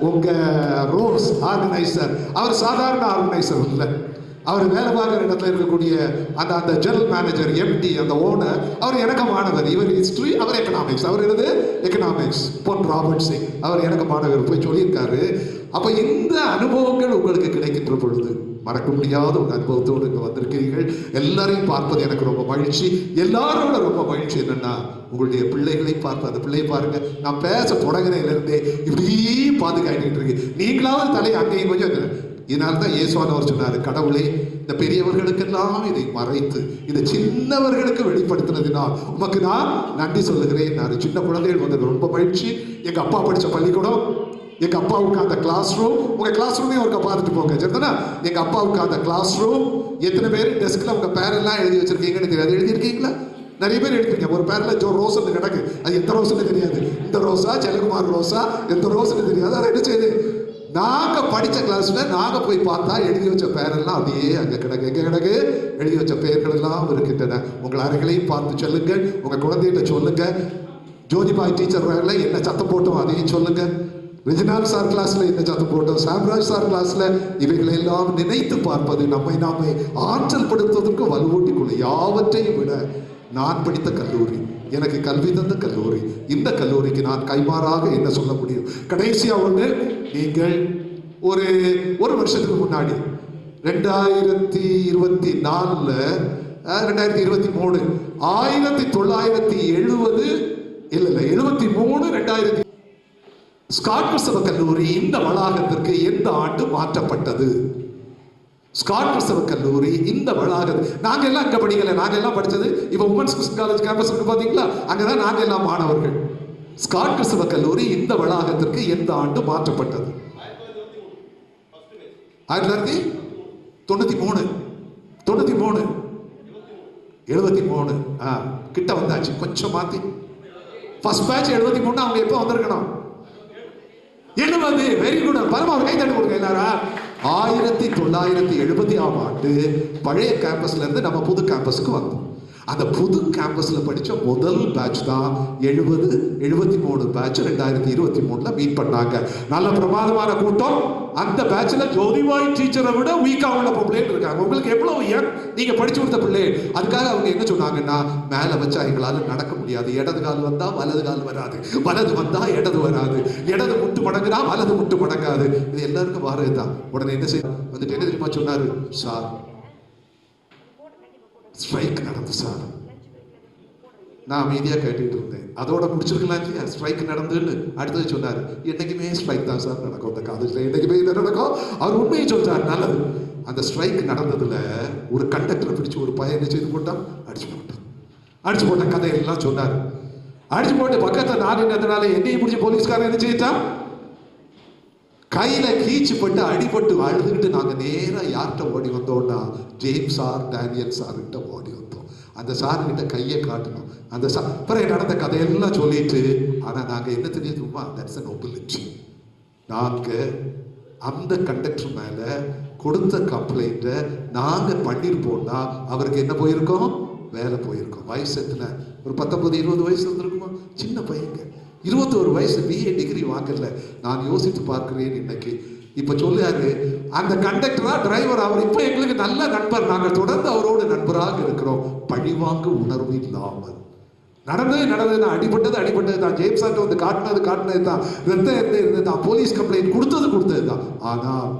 உங்க ரோஸ் ஆர்கனைசர், அவர் சாதாரண ஆர்கனைசர் இல்லை, அவர் வேலை பார்க்குற இடத்துல இருக்கக்கூடிய அந்த ஜெனரல் மேனேஜர், எம்டி, அந்த ஓனர், அவர் எனக்கு மாணவர். இவர் ஹிஸ்டரி, அவர் எக்கனாமிக்ஸ். அவர் என்னது? எக்கனாமிக்ஸ். பொன் ராபர்ட் சிங், அவர் எனக்கு மாணவர். போய் சொல்லியிருக்காரு. அப்ப இந்த அனுபவங்கள் உங்களுக்கு கிடைக்கின்ற பொழுது மறக்க முடியாத ஒரு அனுபவத்தோடு இங்க வந்திருக்கிறீர்கள். எல்லாரையும் பார்ப்பது எனக்கு ரொம்ப மகிழ்ச்சி. எல்லாரோட ரொம்ப மகிழ்ச்சி என்னன்னா, உங்களுடைய பிள்ளைகளை பார்ப்பது. அந்த பிள்ளையை பாருங்க, நான் பேச தொடங்கினதுலேருந்தே இப்படி பாதுகாத்துட்டு இருக்கு. நீங்களாவது தலை அங்கேயும் கொஞ்சம். இதனால்தான் இயேசுவானவர் சொன்னாரு, கடவுளே, இந்த பெரியவர்களுக்கெல்லாம் இதை மறைத்து இந்த சின்னவர்களுக்கு வெளிப்படுத்தினதினால் உமக்கு நான் நன்றி சொல்லுகிறேன். நான் சின்ன குழந்தைகள் வந்தது ரொம்ப மகிழ்ச்சி. எங்க அப்பா படிச்ச பள்ளிக்கூடம், எங்க அப்பாவுக்கு அந்த கிளாஸ் ரூம், உங்க கிளாஸ் ரூமே ஒருக்க பார்த்துட்டு போங்க சரிதானா? எங்க அப்பாவுக்கு அந்த கிளாஸ் ரூம், எத்தனை பேர் டெஸ்க்ல உங்க பேரெல்லாம் எழுதி வச்சிருக்கீங்கன்னு தெரியாது. எழுதியிருக்கீங்களா? நிறைய பேர் எடுப்பீங்க. ஒரு பேர்ல ரோஸ்ன்னு கிடக்கு, அது எந்த ரோஸ்ன்னு தெரியாது. இந்த ரோஸா, ஜெயக்குமார் ரோஸா, எந்த ரோஸ்ன்னு தெரியாது. அதை என்ன செய்யுது? நாங்க படிச்ச கிளாஸ்ல நாங்க போய் பார்த்தா எழுதி வச்ச பேரெல்லாம் அப்படியே அங்க கிடக்கு. எங்க கிடக்கு? எழுதி வச்ச பெயர்கள் எல்லாம் இருக்கின்றன. உங்கள் அறைகளையும் பார்த்து சொல்லுங்க, உங்க குழந்தைகிட்ட சொல்லுங்க. ஜோதிபாய் டீச்சர் என்ன சத்தம் போட்டோம் அதையும் சொல்லுங்க. விஜயநாத் சார் கிளாஸ்ல என்ன சத்தம் போட்டோம், சாம்ராஜ் சார் கிளாஸ்ல இவைகளை எல்லாம் நினைத்து பார்ப்பது நம்மை நாமே ஆற்றல் படுத்துவதற்கு வலுவூட்டிக் கொள்ள. யாவற்றையும் விட நான் படித்த கல்லூரி, எனக்கு கல்வி தந்த கல்லூரி. இந்த கல்லூரிக்கு நான் கைமாறாக என்ன சொல்ல முடியும்? கடைசியா ஒன்று, நீங்கள் ஒரு வருஷத்துக்கு முன்னாடி 2024 2023 1970 இல்ல 73 2000 ஸ்காட் கிறிஸ்தவ கல்லூரி இந்த வளாகத்திற்கு எந்த ஆண்டு மாற்றப்பட்டது? ஸ்காட் கிறிஸ்தவ கல்லூரி இந்த வளாகம், நாங்க எல்லாம் அங்க படிக்கல, நாங்க எல்லாம் படிச்சது இப்ப உமன்ஸ் கிறிஸ்டியன் காலேஜ் கேம்பஸ் இருக்கு பாத்தீங்களா, அங்கதான் நாங்க எல்லாம் மாணவர்கள். ஸ்காட் கிறிஸ்தவ கல்லூரி இந்த வளாகத்திற்கு எந்த ஆண்டு மாற்றப்பட்டது? 1993 73 கிட்ட வந்தாச்சு, கொஞ்சம் மாத்தி. ஃபர்ஸ்ட் பேட்ச் 73, அவங்க எப்போ வந்திருக்கணும்? 70. Very good. பரமா ஒரு கை தட்டு கொடுங்க எல்லாரா. 1970ஆம் ஆண்டு பழைய கேம்பஸ்ல இருந்து நம்ம புது கேம்பஸுக்கு வந்தோம். அந்த புது கேம்பஸ்ல படிச்ச முதல் பேட்ச் தான் 73 பேட்ச் 2023 மீட் பண்ணாங்க. நல்ல பிரமாதமான கூட்டம். அந்த பேட்ச்ல ஜோதிபாய் டீச்சரை விட வீக்கா உள்ள பிள்ளைகள் இருக்காங்க. உங்களுக்கு எவ்வளவு நீங்க படிச்சு கொடுத்த பிள்ளை. அதுக்காக அவங்க என்ன சொன்னாங்கன்னா, மேல வச்சா எங்களால நடக்க முடியாது, இடது கால் வந்தா வலது கால் வராது, வலது வந்தா இடது வராது, இடது முட்டு மடங்குனா வலது முட்டு மடங்காது. இது எல்லாருக்கும் வாரதுதான். உடனே என்ன செய்ய வந்துட்டு என்ன தெரியுமா சொன்னாரு? சார், ஸ்ட்ரைக் நடந்து சார். நான் அமைதியா கேட்டுட்டு இருந்தேன். அதோட முடிச்சிருக்கலாம் இல்லையா? ஸ்ட்ரைக் நடந்துன்னு அடுத்தது சொன்னார், என்னைக்குமே ஸ்ட்ரைக் தான் சார் நடக்கும் அந்த காலேஜ்ல, என்னைக்குமே இதை நடக்கும். அவர் உண்மையை சொல்றாரு. நல்லது. அந்த ஸ்ட்ரைக் நடந்ததுல ஒரு கண்டக்டரை பிடிச்சு ஒரு பையன் செய்து போட்டான், அடிச்சு போட்ட கதையெல்லாம் சொன்னார். அடிச்சு போட்டு பக்கத்துல நான் என்னதுனால என்னையும் பிடிச்சி போலீஸ்காரன் என்ன செய்யிட்டான், கையில கீச்சு பட்டு அடிபட்டு அழுதுகிட்டு நாங்க நேரா யார்கிட்ட ஓடி வந்தோம்னா, ஜேம்ஸ் சார் டேனியல் சார் கிட்ட ஓடி வந்தோம். அந்த சார் கிட்ட கையை காட்டணும். அந்த சார் பிறகு நடந்த கதையெல்லாம் சொல்லிட்டு, ஆனா நாங்க என்ன தெரியுமா, தட்ஸ் a nobility. நாங்க அந்த கண்டக்டர் மேல கொடுத்த கம்ப்ளைண்ட நாங்க பண்ணிருப்போம்னா அவருக்கு என்ன போயிருக்கோம், வேலை போயிருக்கோம். வயசு எத்தனை? ஒரு 19-20 வயசு இருந்திருக்குமா? சின்ன பையங்க. 21 வயசு BA டிகிரி வாங்கல. நான் யோசித்து பார்க்கிறேன் இன்னைக்கு. இப்ப சொல்லுறாரு அந்த கண்டக்டரா டிரைவர், அவர் இப்ப எங்களுக்கு நல்ல நண்பர், நாங்கள் தொடர்ந்து அவரோடு நண்பராக இருக்கிறோம். பழிவாங்க உணர்வு இல்லாமல் நடந்தது நான் அடிபட்டது தான். ஜேம்ஸ் சார் வந்து காட்டினது தான். ரத்தம் இருந்தது தான். போலீஸ் கம்ப்ளைண்ட் கொடுத்தது தான். ஆனால்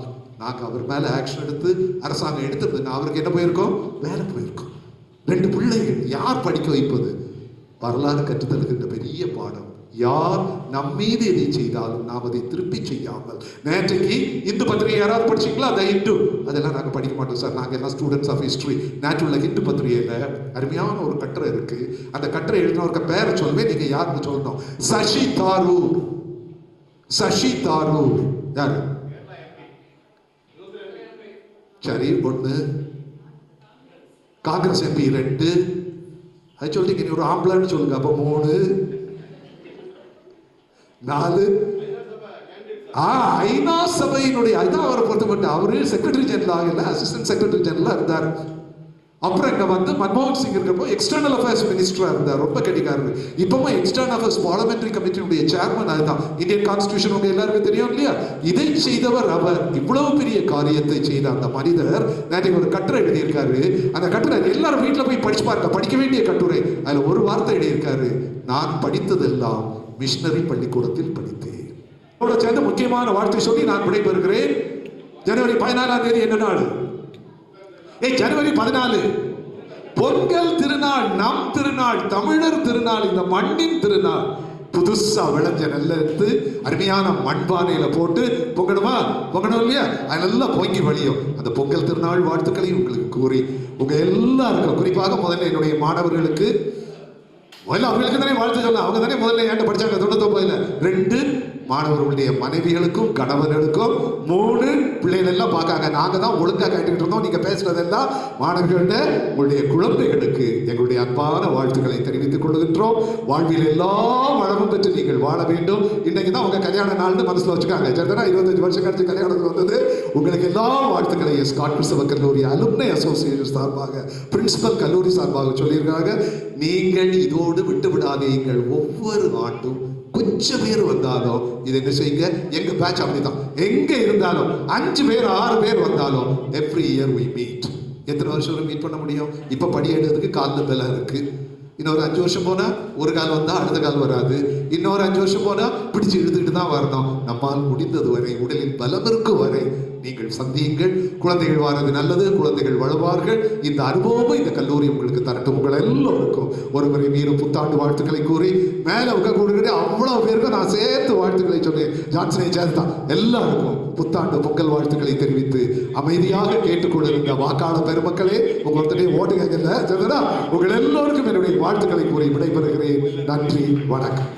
நாங்க அவர் மேல ஆக்ஷன் எடுத்து அரசாங்கம் எடுத்திருந்தது, அவருக்கு என்ன போயிருக்கோம், வேலை போயிருக்கோம். 2 பிள்ளைகள். யார் படிக்க வைப்பது? வரலாறு கற்றுத்தருகின்ற பெரிய பாடம். யார் நம்மீது எதை செய்தாலும் நாம் அதை திருப்பி செய்யாமல். நேற்றைக்கு இந்து பத்திரிகை யாராவது படிச்சீங்களா? அந்த இந்து அதெல்லாம் நாங்கள் படிக்க மாட்டோம் சார், நாங்கள் எல்லாம் ஸ்டூடெண்ட்ஸ் ஆஃப் ஹிஸ்டரி. நேற்றுள்ள இந்து பத்திரிகையில் அருமையான ஒரு கட்டுரை இருக்கு. அந்த கட்டுரை எழுதினவருக்கு பேரை சொல்வேன், நீங்க யாருன்னு சொல்லணும். சசி தாரூர். யாரு? சரி, 1. காங்கிரஸ் MP 2. அது சொல்லிட்டீங்க. நீ ஒரு ஆம்பளைன்னு சொல்லுங்க. அப்போ 3 4. ஐநா சபையினுடைய அதுதான் அவரை பொறுத்தப்பட்ட. அவரு செக்ரட்டரி ஜெனரல் ஆகல, அசிஸ்டன்ட் செக்ரட்டரி ஜெனரலா இருந்தார். அப்புறம் இங்க வந்து மன்மோகன் சிங் இருக்கப்போ எக்ஸ்டர்னல் அஃபேர்ஸ் மினிஸ்டரா இருந்தார். ரொம்ப கெட்டிக்காரரு. இப்பவும் எக்ஸ்டர்னல் அஃபேர்ஸ் பார்லிமெண்டரி கமிட்டியுடைய சேர்மன். அதுதான் இந்தியன் கான்ஸ்டிடியூஷன் உங்க எல்லாருக்கும் தெரியும் இல்லையா? இதை செய்தவர் அவர். இவ்வளவு பெரிய காரியத்தை செய்த அந்த மனிதர் நேற்றைக்கு ஒரு கட்டுரை எழுதியிருக்காரு. அந்த கட்டுரை எல்லாரும் வீட்டுல போய் படிச்சு பாருங்க, படிக்க வேண்டிய கட்டுரை. அதுல ஒரு வார்த்தை எழுதியிருக்காரு, நான் படித்ததெல்லாம் மிஷனரி பள்ளிக்கூடத்தில் படித்தேன். சேர்ந்து முக்கியமான வார்த்தை சொல்லி நான் விடைபெறுகிறேன். ஜனவரி 14ஆம் தேதி என்ன நாள்? ஜனவரி 14 பொங்கல் திருநாள், நம் திருநாள், தமிழர் திருநாள், இந்த மண்ணின் திருநாள். புதுசா விளைஞ்ச நெல்லை எடுத்து அருமையான மண்பானையில போட்டு பொங்கணும் இல்லையா? அதெல்லாம் பொங்கி வழியும். அந்த பொங்கல் திருநாள் வாழ்த்துக்களையும் உங்களுக்கு கூறி உங்க எல்லாருக்கும், குறிப்பாக முதல்ல என்னுடைய மாணவர்களுக்கு, முதல்ல அவங்களுக்கு தானே வாழ்த்து சொல்லலாம். அவங்க தானே முதல்ல ஏன்ட்ட படிச்சாங்க 99ல். 2 மாணவர்களுடைய மனைவிகளுக்கும் கணவர்களுக்கும், 3 பிள்ளைகள் எல்லாம் பார்க்காங்க. நாங்க தான் ஒழுங்கா கேட்டுக்கிட்டு இருந்தோம். நீங்க பேசுறதெல்லாம் மாணவர்கள்ட்ட உங்களுடைய குழந்தைகளுக்கு எங்களுடைய அன்பான வாழ்த்துக்களை தெரிவித்துக் கொள்கின்றோம். வாழ்வில் எல்லா வளமும் பெற்று நீங்கள் வாழ வேண்டும். இன்னைக்கு தான் உங்க கல்யாண நாள்னு மனசுல வச்சுக்காங்க. 25 வருஷம் கழிச்சு கல்யாணத்துக்கு வந்தது. உங்களுக்கு எல்லா வாழ்த்துக்களையும் ஸ்காட் கிறிஸ்தவ கல்லூரி அலும்னை அசோசியேஷன் சார்பாக, பிரின்சிபல் கல்லூரி சார்பாக சொல்லியிருக்காங்க. நீங்கள் இதோடு விட்டு விடாதீங்கள். ஒவ்வொரு ஆண்டும் கொஞ்சம் பேர் வந்தாலும் இது என்ன செய்யுங்க. எங்க பேட்ச் அப்படிதான். எங்க இருந்தாலும் 5 பேர் 6 பேர் வந்தாலும் எவ்ரி இயர் we meet. எத்தனை வருஷம் மீட் பண்ண முடியும்? இப்ப படி எடுக்கிறதுக்கு காலில் பலம் இருக்கு. இன்னொரு 5 வருஷம் போனா ஒரு கால் வந்தா அடுத்த கால் வராது. இன்னொரு 5 வருஷம் போனா பிடிச்சு இழுத்துக்கிட்டு தான் வரணும். நம்மால் முடிந்தது வரை, உடலில் பலம் இருக்கும் வரை நீங்கள் சந்தியுங்கள். குழந்தைகள் வாரது நல்லது, குழந்தைகள் வளர்வார்கள். இந்த அனுபவமும் இந்த கல்லூரி உங்களுக்கு தரட்டும். உங்கள் எல்லோருக்கும் ஒருமுறை மீண்டும் புத்தாண்டு வாழ்த்துக்களை கூறி மேல உட்காந்து அவ்வளவு பேருக்கும் நான் சேர்த்து வாழ்த்துக்களை சொன்னேன். ஜான்சனை சேர்த்தான் எல்லாருக்கும் புத்தாண்டு பொங்கல் வாழ்த்துக்களை தெரிவித்து அமைதியாக கேட்டுக்கொண்டிருந்த வாக்காள பெருமக்களே, உங்க ஒருத்தரையும் ஓட்டுகள்ல சொன்னா உங்கள் எல்லோருக்கும் என்னுடைய வாழ்த்துக்களை கூறி விடைபெறுகிறேன். நன்றி, வணக்கம்.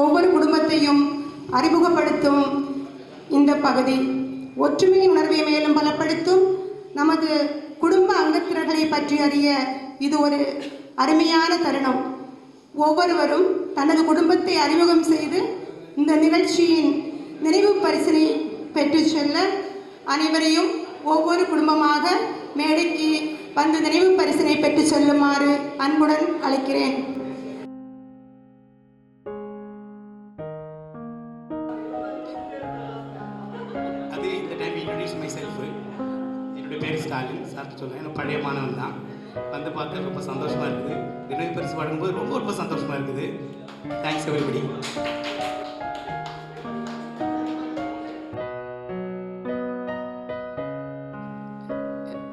ஒவ்வொரு குடும்பத்தையும் அறிமுகப்படுத்தும் இந்த பகுதி ஒற்றுமையின் உணர்வை மேலும் பலப்படுத்தும். நமது குடும்ப அங்கத்தினர்களை பற்றி அறிய இது ஒரு அருமையான தருணம். ஒவ்வொருவரும் தனது குடும்பத்தை அறிமுகம் செய்து இந்த நிகழ்ச்சியின் நினைவு பரிசினை பெற்று செல்ல அனைவரையும் ஒவ்வொரு குடும்பமாக மேடைக்கு வந்து நினைவு பரிசினை பெற்று செல்லுமாறு அன்புடன் அழைக்கிறேன். அது இந்த டைம் இன்ட்ரடியூஸ் மை செல்ஃப். என்னுடைய பேர் ஸ்டாலின். சார் சொல்லுவேன், எனக்கு பழைய மாணவன் தான். வந்து பார்த்து ரொம்ப சந்தோஷமாக இருக்குது. நினைவு பரிசு வழங்கும்போது ரொம்ப ரொம்ப சந்தோஷமாக இருக்குது. Thanks everybody.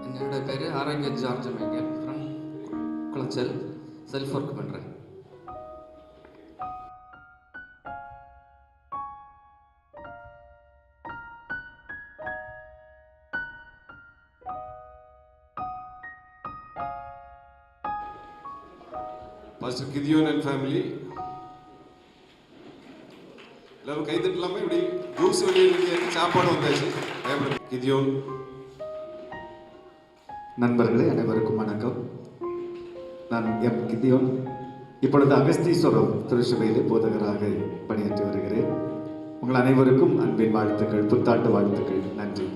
என்னோட பேர் Arokiya George Michael from Colachel. Self work பண்ணுறேன். Pastor Gideon and family. எல்லாரும் கை தட்டலாமே. இப்படி ஜூஸ் வெளியே சாப்பாடு வந்தாச்சு. கிதியோன். நண்பர்களே அனைவருக்கும் வணக்கம். நான் எம் கிதியோன். இப்பொழுது அகஸ்தீஸ்வரம் திருச்சபையிலே போதகராக பணியாற்றி வருகிறேன். உங்கள் அனைவருக்கும் அன்பின் வாழ்த்துக்கள், புத்தாண்டு வாழ்த்துக்கள். நன்றி.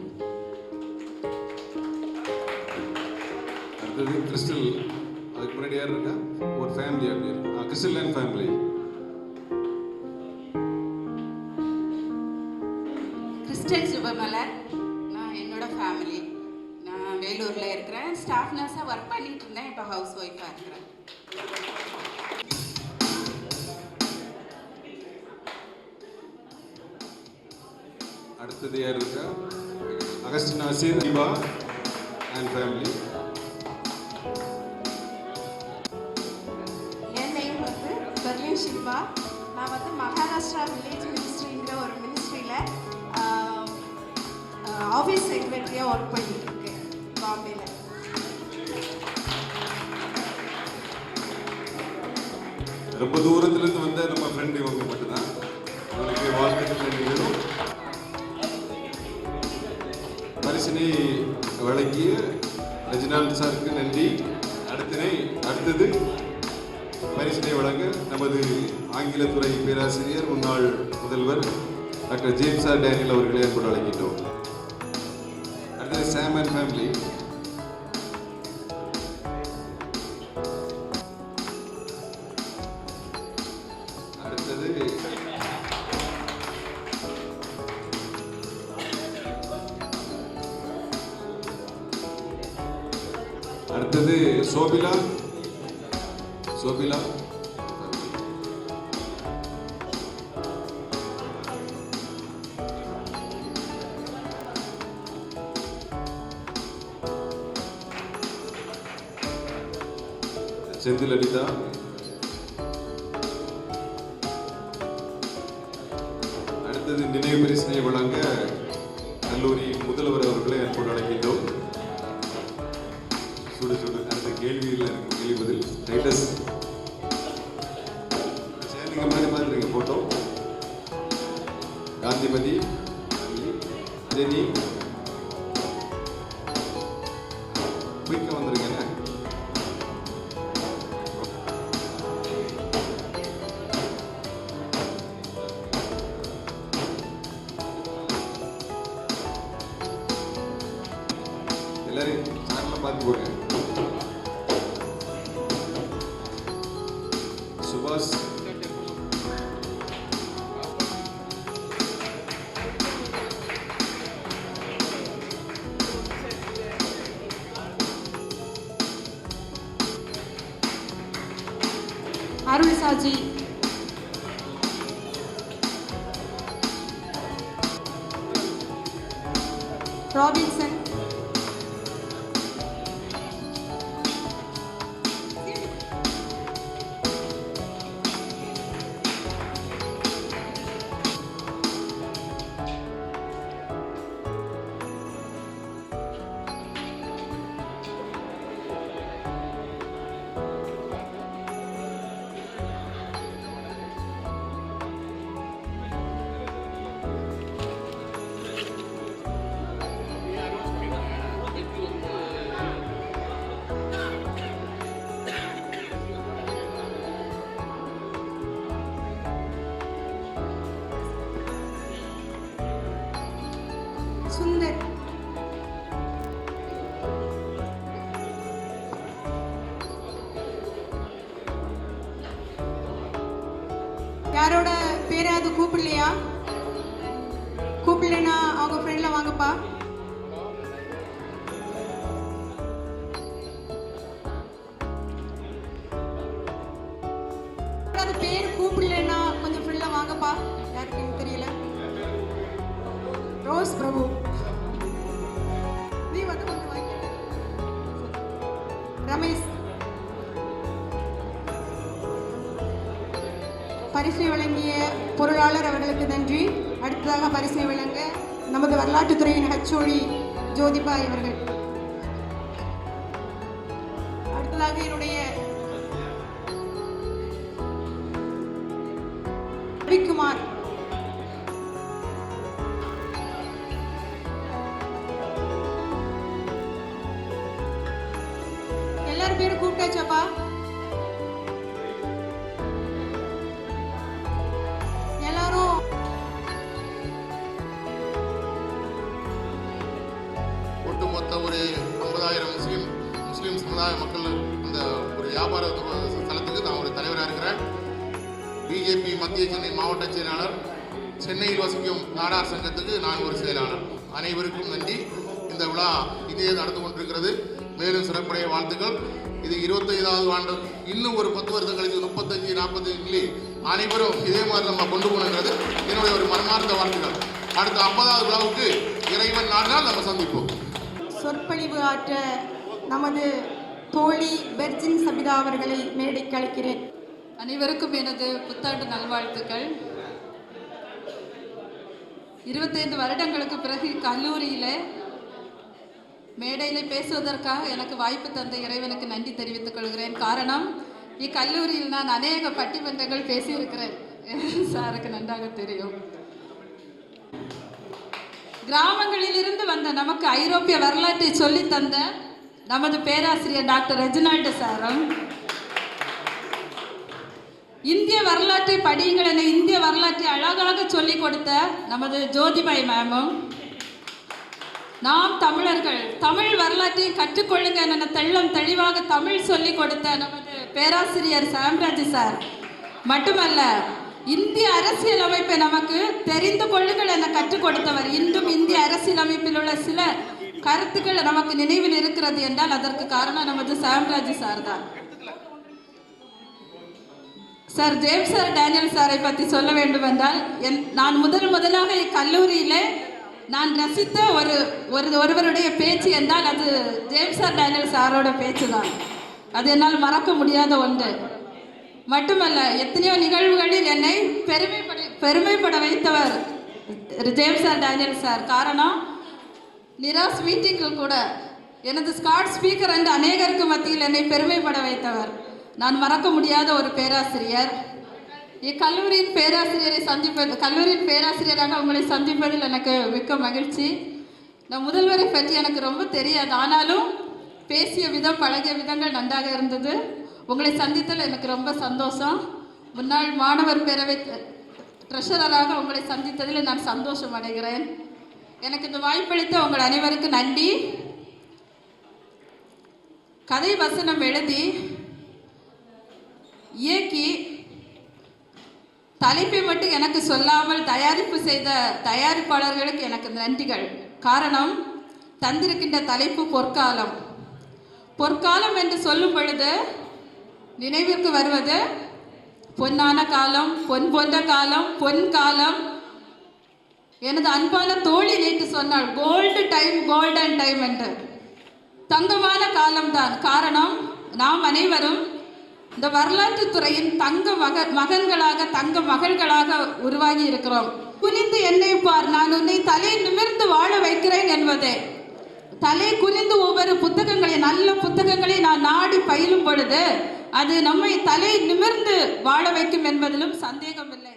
அடுத்தது கிறிஸ்டல். அதுக்கு முன்னாடி யார் இருக்கா? ஒரு ஃபேமிலி அப்படி கிறிஸ்டல் அண்ட் ஃபேமிலி. கிறிஸ்டல் சுபமலர். நான் என்னோட ஃபேமிலி. நான் வேலூரில் இருக்கிறேன். ஸ்டாஃப் நர்ஸாக ஒர்க் பண்ணிட்டு இருந்தேன். இப்போ ஹவுஸ் ஒய்ஃபாக இருக்கிறேன். அடுத்தது யார் இருக்கா? அகஸ்டினா சேதிவா அண்ட் ஃபேமிலி. ஷில்பா. நான் வந்து மகாராஷ்டிரா வில்லேஜ் மினிஸ்ட்ரிங்கிற ஒரு மினிஸ்ட்ரியில் ஆஃபீஸ் செக்ரட்டரியாக ஒர்க் பண்ணிட்டு இருக்கேன் பாம்பேல. ரொம்ப தூரத்துலேருந்து வந்த நம்ம ஃப்ரெண்டு இவங்க மட்டும்தான். அவங்களுக்கு வாழ்த்துக்கள் நன்றிகளும். பரிசினை வழங்கிய ரெஜினால்ட் சாருக்கு நன்றி. அடுத்தது பரிசினை வழங்க நமது ஆங்கிலத்துறை பேராசிரியர் முன்னாள் முதல்வர் டாக்டர் ஜேம்ஸ் ஆர் டேனியல் அவர்களை அன்போடு அழைக்கின்றோம். அடுத்தது சாம் அண்ட் ஃபேமிலி. அடுத்தது சோபிலா. செந்தில் அனிதா. அடுத்தது நினைவு பரிசினை வழங்க கல்லூரி முதல்வர் அவர்களை அன்போடு அழைக்கின்றோம். சுடு அடுத்த கேள்வியில் இருக்கும் கேள்வி பதில். டைட்டஸ் நீங்க முன்னாடி பார்த்துருங்க போட்டோ. காந்திமதி, ஜெனி குயிக்க வந்துருங்க. எல்லாரும் சாரில் பார்த்து போடுங்க. சுபாஷ், அருள் சாஜி, ராபின்சன், சுந்தர். யாரோட பேராவது கூப்பிடலையா? கூப்பிடலன்னா அவங்க ஃப்ரெண்ட்ல வாங்கப்பா. பேர் கூப்பிடலன்னா கொஞ்சம் ஃப்ரெண்ட்ல வாங்கப்பா. யாருக்குன்னு தெரியல. ரோஸ் பிரபு, நீ வந்து கொஞ்சம் வாங்க. ரமேஷ். பரிசை வழங்கிய பொருளாளர் அவர்களுக்கு நன்றி. அடுத்ததாக பரிசை வழங்க நமது வரலாற்றுத்துறையின் ஹச்சோடி ஜோதிபாய் அவர்கள். அடுத்ததாக என்னுடைய ரவிக்குமார். எல்லாரும் பேரும் கூப்பிட்டாச்சாப்பா? எல்லாரும் ஒட்டுமொத்த ஒரு 50,000 முஸ்லீம் சமுதாய மக்கள் அந்த ஒரு வியாபார ஸ்தலத்துக்கு நான் ஒரு தலைவராக இருக்கிறேன். பிஜேபி மத்திய சென்னை மாவட்ட செயலாளர், சென்னையில் வசிக்கும் நாடார் சங்கத்துக்கு நான் ஒரு செயலாளர். அனைவருக்கும் நன்றி. இந்த விழா இதே நடந்து கொண்டிருக்கிறது. மேலும் சிறப்புடைய வாழ்த்துக்கள். இது 25வது ஆண்டு. இன்னும் ஒரு 10 வருஷம் கழித்து 35, 40 அனைவரும் இதே மாதிரி நம்ம கொண்டு போகணுங்கிறது என்னுடைய ஒரு மனமார்ந்த வாழ்த்துக்கள். அடுத்த 50வது விழாவுக்கு இறைவன் நாடினால் நம்ம சந்திப்போம். சொற்பொழிவு ஆற்ற நமது தோழி பெர்ஜின் சபிதா அவர்களை மேடைக்கு அழைக்கிறேன். அனைவருக்கும் எனது புத்தாண்டு நல்வாழ்த்துக்கள். 25 வருடங்களுக்கு பிறகு கல்லூரியில் மேடையில் பேசுவதற்காக எனக்கு வாய்ப்பு தந்த இறைவனுக்கு நன்றி தெரிவித்துக் கொள்கிறேன். காரணம், இக்கல்லூரியில் நான் அநேக பட்டிமன்றங்கள் பேசியிருக்கிறேன். சாருக்கு நன்றாக தெரியும். கிராமங்களிலிருந்து வந்த நமக்கு ஐரோப்பிய வரலாற்றை சொல்லி தந்த நமது பேராசிரியர் டாக்டர் ரெஜினால்டு சாரும், இந்திய வரலாற்றை படியுங்கள் என இந்திய வரலாற்றை அழகாக சொல்லிக் கொடுத்த நமது ஜோதிபாய் மேமும், நாம் தமிழர்கள் தமிழ் வரலாற்றை கற்றுக்கொள்ளுங்க என தெள்ளம் தெளிவாக தமிழ் சொல்லிக் கொடுத்த நமது பேராசிரியர் சாம்ராஜ் சார் மட்டுமல்ல, இந்திய அரசியல் அமைப்பை நமக்கு தெரிந்து கொள்ளுங்கள் என கற்றுக் கொடுத்தவர். இன்றும் இந்திய அரசியல் அமைப்பில் உள்ள சில கருத்துக்கள் நமக்கு நினைவில் இருக்கிறது என்றால் அதற்கு காரணம் நமது சாம்ராஜ் சார் தான். சார் ஜேம்ஸ் சார் டேனியல் சாரை பற்றி சொல்ல வேண்டும் என்றால், நான் முதலாக இக்கல்லூரியில் நான் ரசித்த ஒருவருடைய பேச்சு என்றால் அது ஜேம்ஸ் சார் டேனியல் சாரோட பேச்சு தான். அது என்னால் மறக்க முடியாத ஒன்று. மட்டுமல்ல, எத்தனையோ நிகழ்வுகளில் என்னை பெருமைப்பட வைத்தவர் ஜேம்ஸ் சார் டேனியல் சார். காரணம், நிராஸ் மீட்டிங்கில் கூட எனது ஸ்காட் ஸ்பீக்கர் என்று அநேகருக்கு மத்தியில் என்னை பெருமைப்பட வைத்தவர். நான் மறக்க முடியாத ஒரு பேராசிரியர். இக்கல்லூரியின் பேராசிரியரை கல்லூரியின் பேராசிரியராக உங்களை சந்திப்பதில் எனக்கு மிக்க மகிழ்ச்சி. நான் முதல்வரை பற்றி எனக்கு ரொம்ப தெரியாது, ஆனாலும் பேசிய விதம் பழகிய விதங்கள் நன்றாக இருந்தது. உங்களை சந்தித்தல் எனக்கு ரொம்ப சந்தோஷம். முன்னாள் மாணவர் பேரவை ட்ரெஷரராக உங்களை சந்தித்ததில் நான் சந்தோஷம் அடைகிறேன். எனக்கு இந்த வாய்ப்பளித்த உங்கள் அனைவருக்கும் நன்றி. கதை வசனம் எழுதி இயக்கி தலைப்பை மட்டும் எனக்கு சொல்லாமல் தயாரிப்பு செய்த தயாரிப்பாளர்களுக்கு எனக்கு நன்றிகள். காரணம், தந்திருக்கின்ற தலைப்பு பொற்காலம். பொற்காலம் என்று சொல்லும் பொழுது நினைவிற்கு வருவது பொன்னான காலம், பொன் போன்ற காலம், பொன் காலம். எனது அன்பான தோழி நேற்று சொன்னாள், கோல்டு டைம், கோல்டன் டைம் என்று. தங்கமான காலம்தான். காரணம், நாம் அனைவரும் இந்த வரலாற்று துறையின் தங்க மகன்களாக தங்க மகள்களாக உருவாகி இருக்கிறோம். குனிந்து என்னை பார், நான் உன்னை தலை நிமிர்ந்து வாழ வைக்கிறேன் என்பதே. தலை குனிந்து ஒவ்வொரு புத்தகங்களை, நல்ல புத்தகங்களை நான் நாடி பயிலும் பொழுது அது நம்மை தலை நிமிர்ந்து வாழ வைக்கும் என்பதிலும் சந்தேகமில்லை.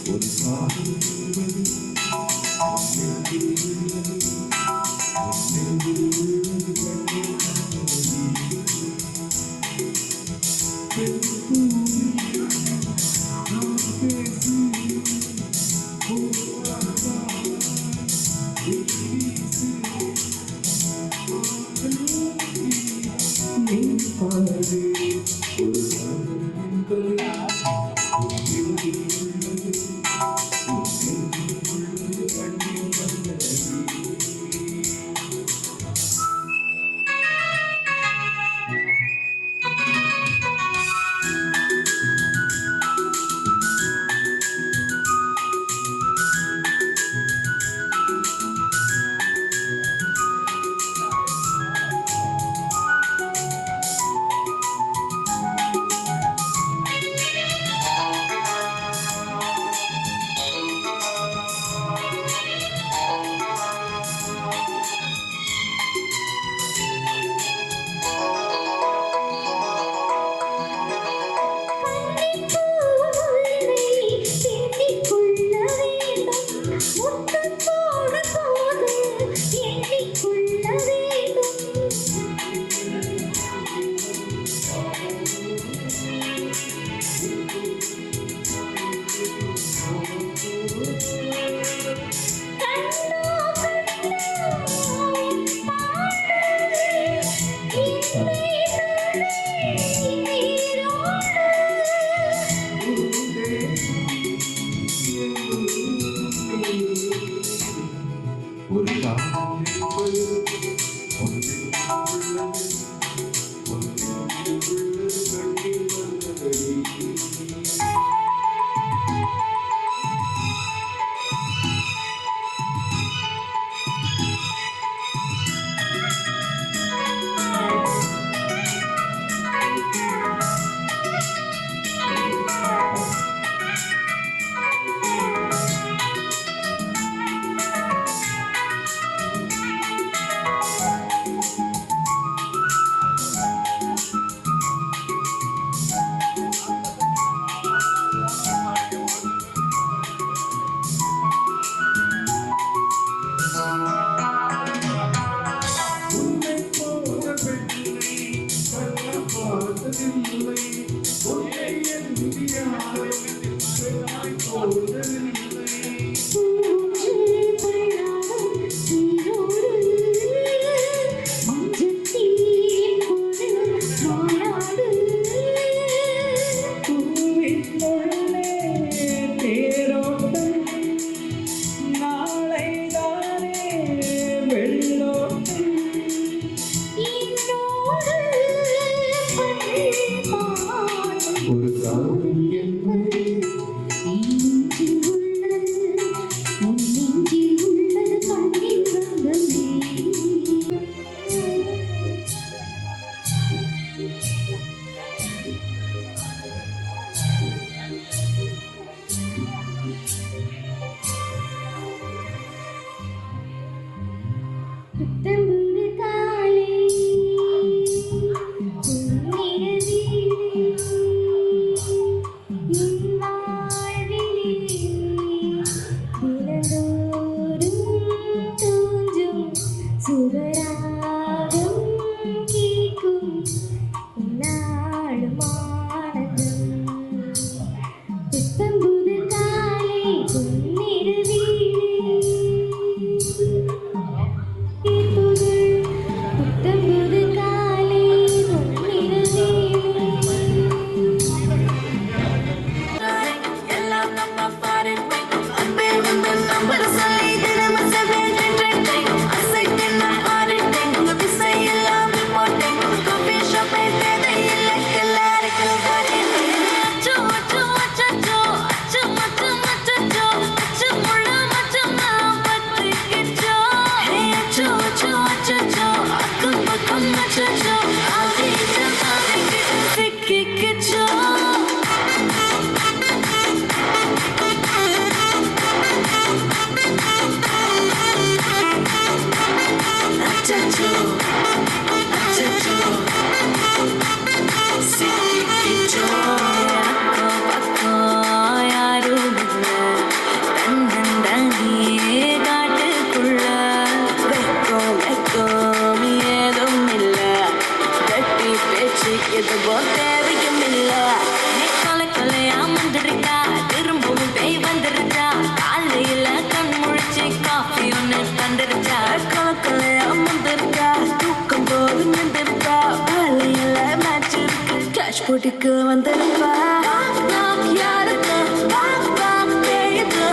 ஒரு பிடிக்க வந்திருப்பா யாருக்கு பேயுக்கு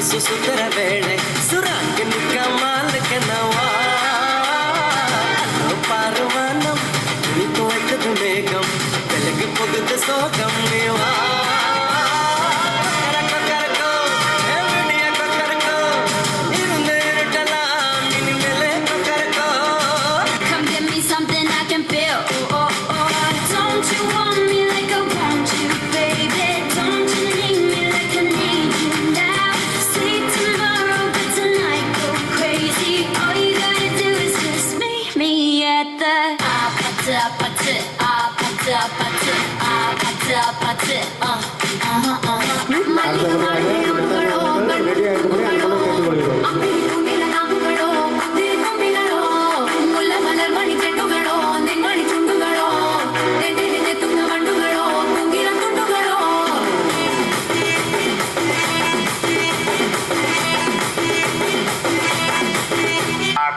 சுசுதர வேளை சுராங்க நிக்கமாலுக்கு நவா பாருவானம் துணி துவைத்தது மேகம் விலகு பொகுது சோகம் வா Come give me something I can feel. Oh, oh, oh. Don't you want me like I want you, baby? Don't you need me like I need you now? Say tomorrow, but tonight go crazy. All you gotta do is just meet me at the apata, apata, apata, apata, apata,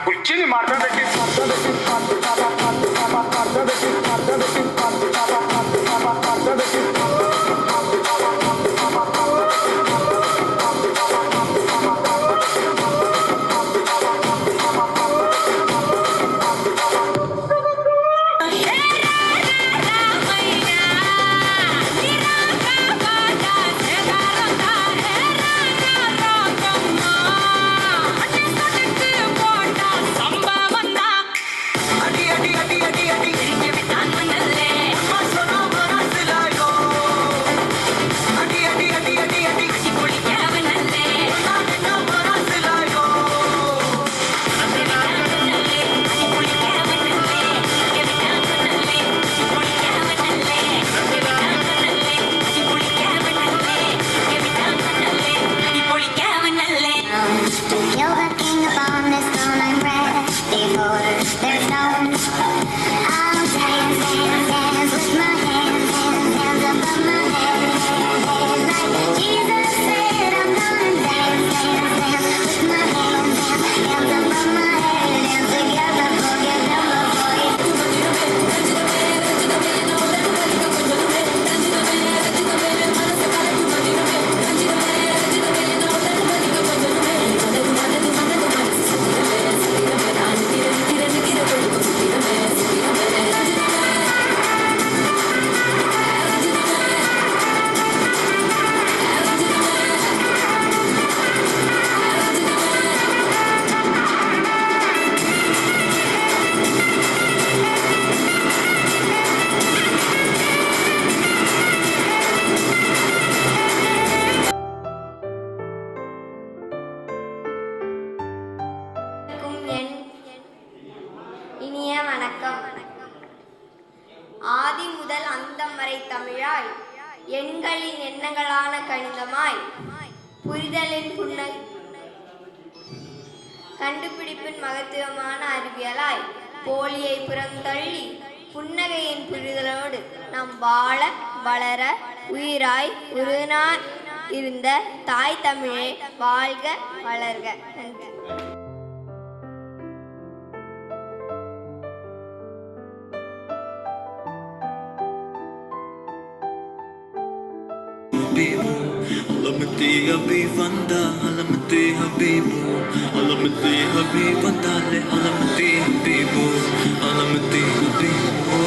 ಕುರ್ಚಿನಿ ಮಾಡ್ತಾ dance with my hands above my head. எண்ணங்களான கணிதமாய் புரிதலின் கண்டுபிடிப்பின் மகத்துவமான அறிவியலாய் போலியை புறந்தள்ளி புன்னகையின் புரிதலோடு நாம் வாழ வளர உயிராய் உருனாய் இருந்த தாய் தமிழே வாழ்க வளர்க. நன்றி. علمتي حبيبنا علمتي حبيبو علمتي حبيبنا علمتي حبيبو علمتي حبيبو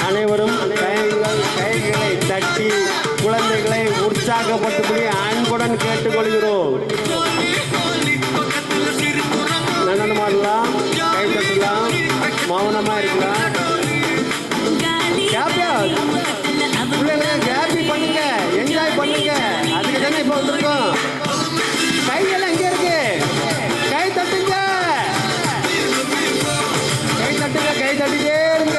அனைவரும் கைகளை தட்டி குழந்தைகளை உற்சாகப்பட்டுபடி அன்புடன் கேட்டுக்கொள்கிறோம். என்னென்ன ಮಾಡலாம், கை தட்டலாம், மௌனமா இருக்கலாம். ஹாப்பி பண்ணுங்க, என்ஜாய் பண்ணுங்க. அதுக்கு தானே இப்போ வந்திருக்கோம். கைகள் எங்க இருக்கு? கை தட்டுங்க, கை தட்டுங்க, கை தட்டிட்டே இருங்க.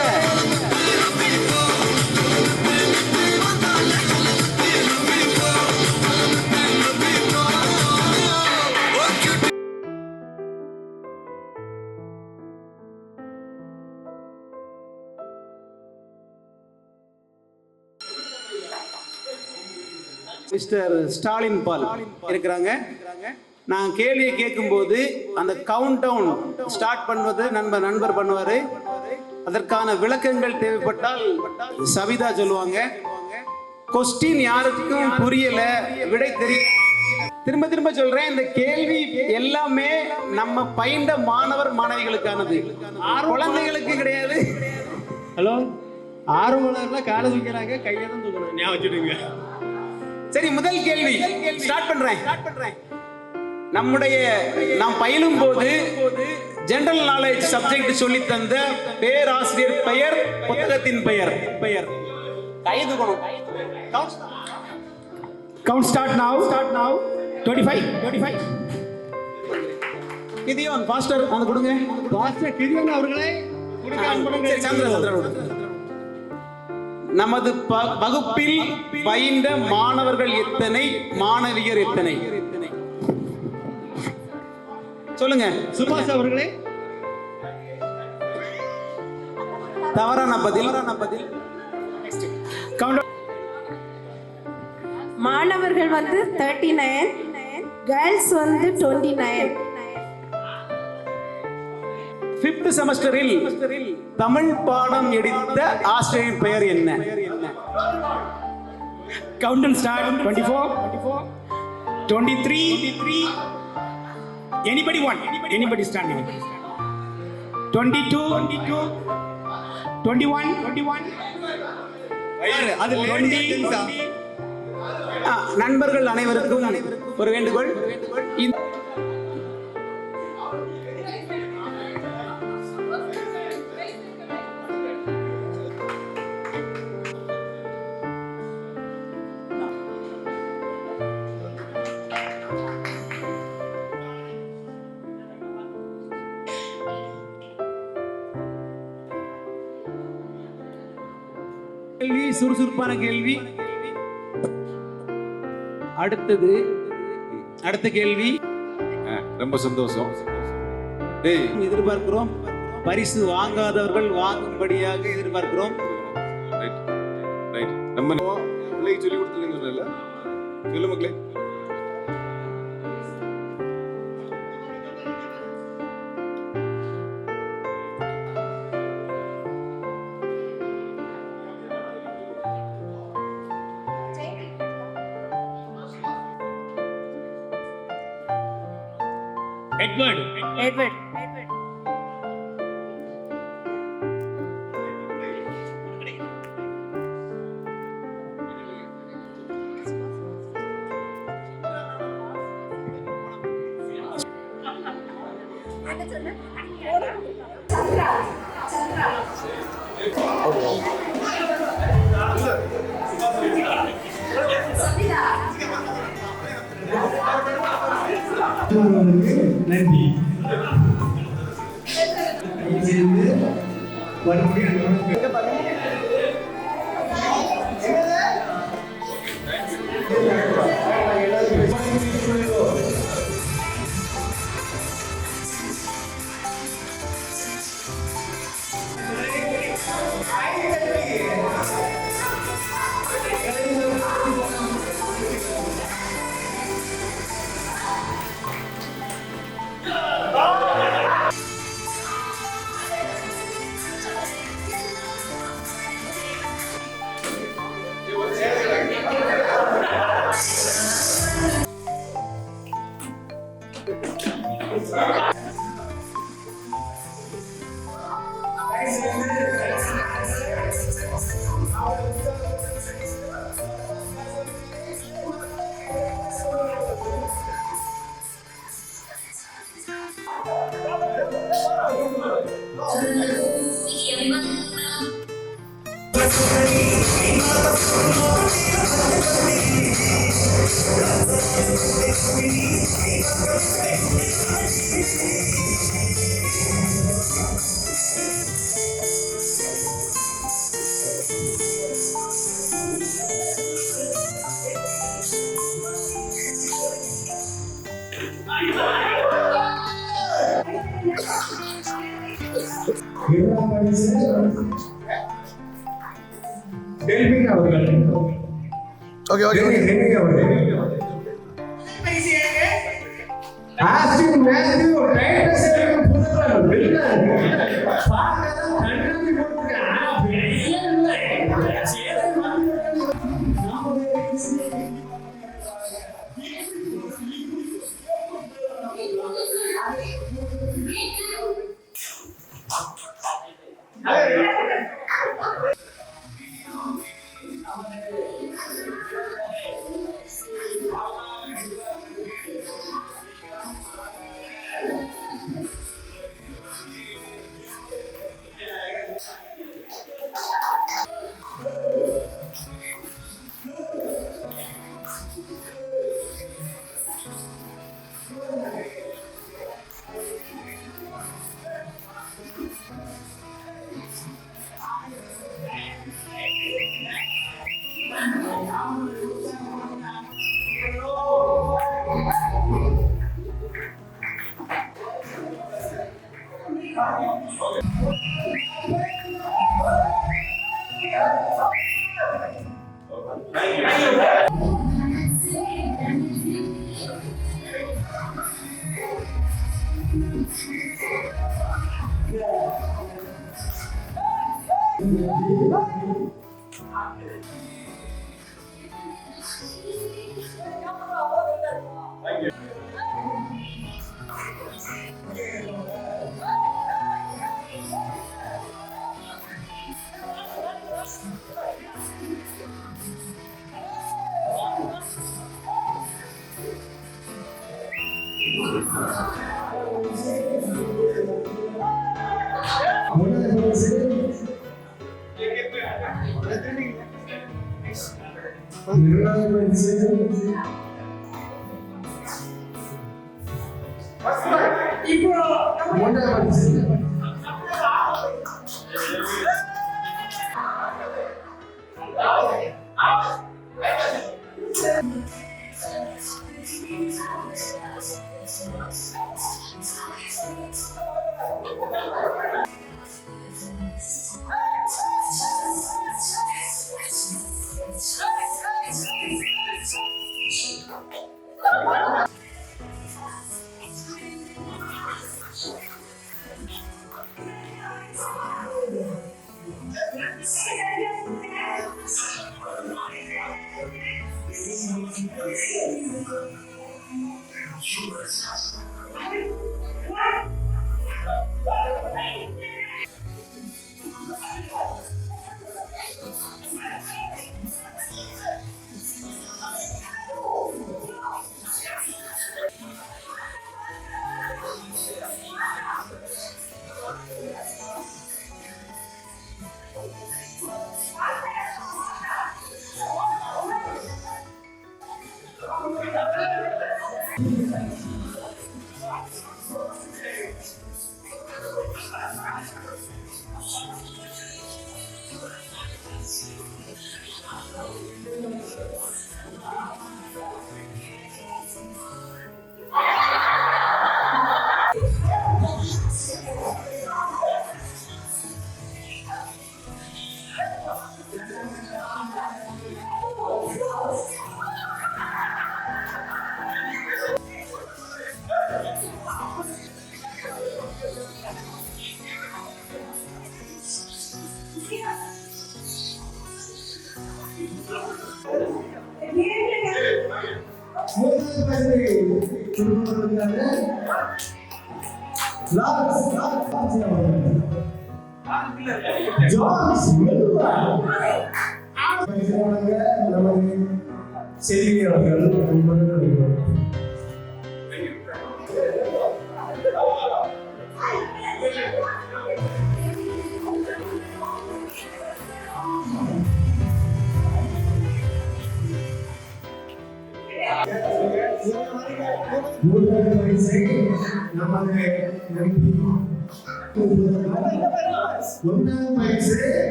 மிஸ்டர் ஸ்டாலின் பால் இருக்கிறாங்க. நான் கேள்வியை கேட்கும்போது அந்த கவுண்ட் டவுன் ஸ்டார்ட் பண்ணுவது நண்பர் பண்ணுவாரு. அதற்கான விளக்கங்கள் தேவைப்பட்டால் சவிதா சொல்லுவாங்க. கொஸ்டின் யாருக்கும் புரியல, விடை தெரியும். திரும்ப சொல்றேன், இந்த கேள்வி எல்லாமே நம்ம பயின்ற மாணவர் மாணவிகளுக்கானது, குழந்தைகளுக்கு கிடையாது. ஹலோ, ஆர்வலர்லாம் காலை தூக்கிறாங்க, கையை தான் தூக்கணும், ஞாபகம் வச்சுடுங்க. சரி, முதல் கேள்வி ஸ்டார்ட் பண்றேன். நாம் பயிலும் போது ஜெனரல் நாலேஜ் சப்ஜெக்ட் சொல்லி தந்த பேராசிரியர் பெயர், புத்தகத்தின் பெயர். கை தூக்கணும். கவுண்ட் ஸ்டார்ட் நவ. 25. கிதியோன் பாஸ்டர் அந்த கொடுங்க. பாஸ்டர் கிதியோன் அவர்களே கொடுங்க. சந்திரன். நமது வகுப்பில் பயின்ற மாணவர்கள் எத்தனை, மாணவியர் எத்தனை? சொல்லுங்க. சுபாஷ் அவர்களே. தவறான பதில். மாணவர்கள் வந்து 39, கேர்ள்ஸ் வந்து 29. 5th செமஸ்டரில் தமிழ் பாடம் எடுத்த ஆசிரியரின் பெயர் என்ன? Count start. 24, 23. Anybody start now. 22, 21. அது 20. நண்பர்கள் அனைவருக்கும் ஒரு வேண்டுகோள். கேள்வி சுறுசுறுப்பான கேள்வி. அடுத்த கேள்வி. ரொம்ப சந்தோஷம். எதிர்பார்க்கிறோம். பரிசு வாங்காதவர்கள் வாங்கும்படியாக எதிர்பார்க்கிறோம். நம்ம பிள்ளைக்கு சொல்லி கொடுத்துருக்கீங்கல்ல, சொல்லு மக்களே. எட்வர்ட். நன்றி.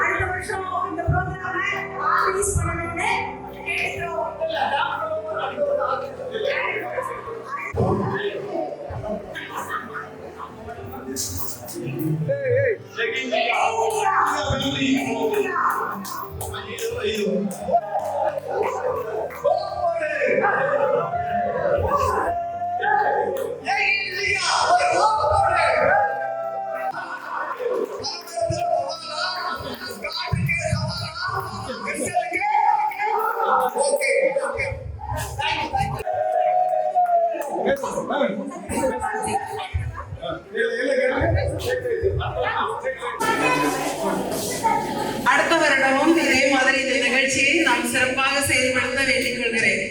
அடுத்த வருஷம் அடுத்த வருடமும் இதே மாதிரி இந்த நிகழ்ச்சியை நாம் சிறப்பாக செயல்படுத்த வேண்டிக் கொள்கிறேன்.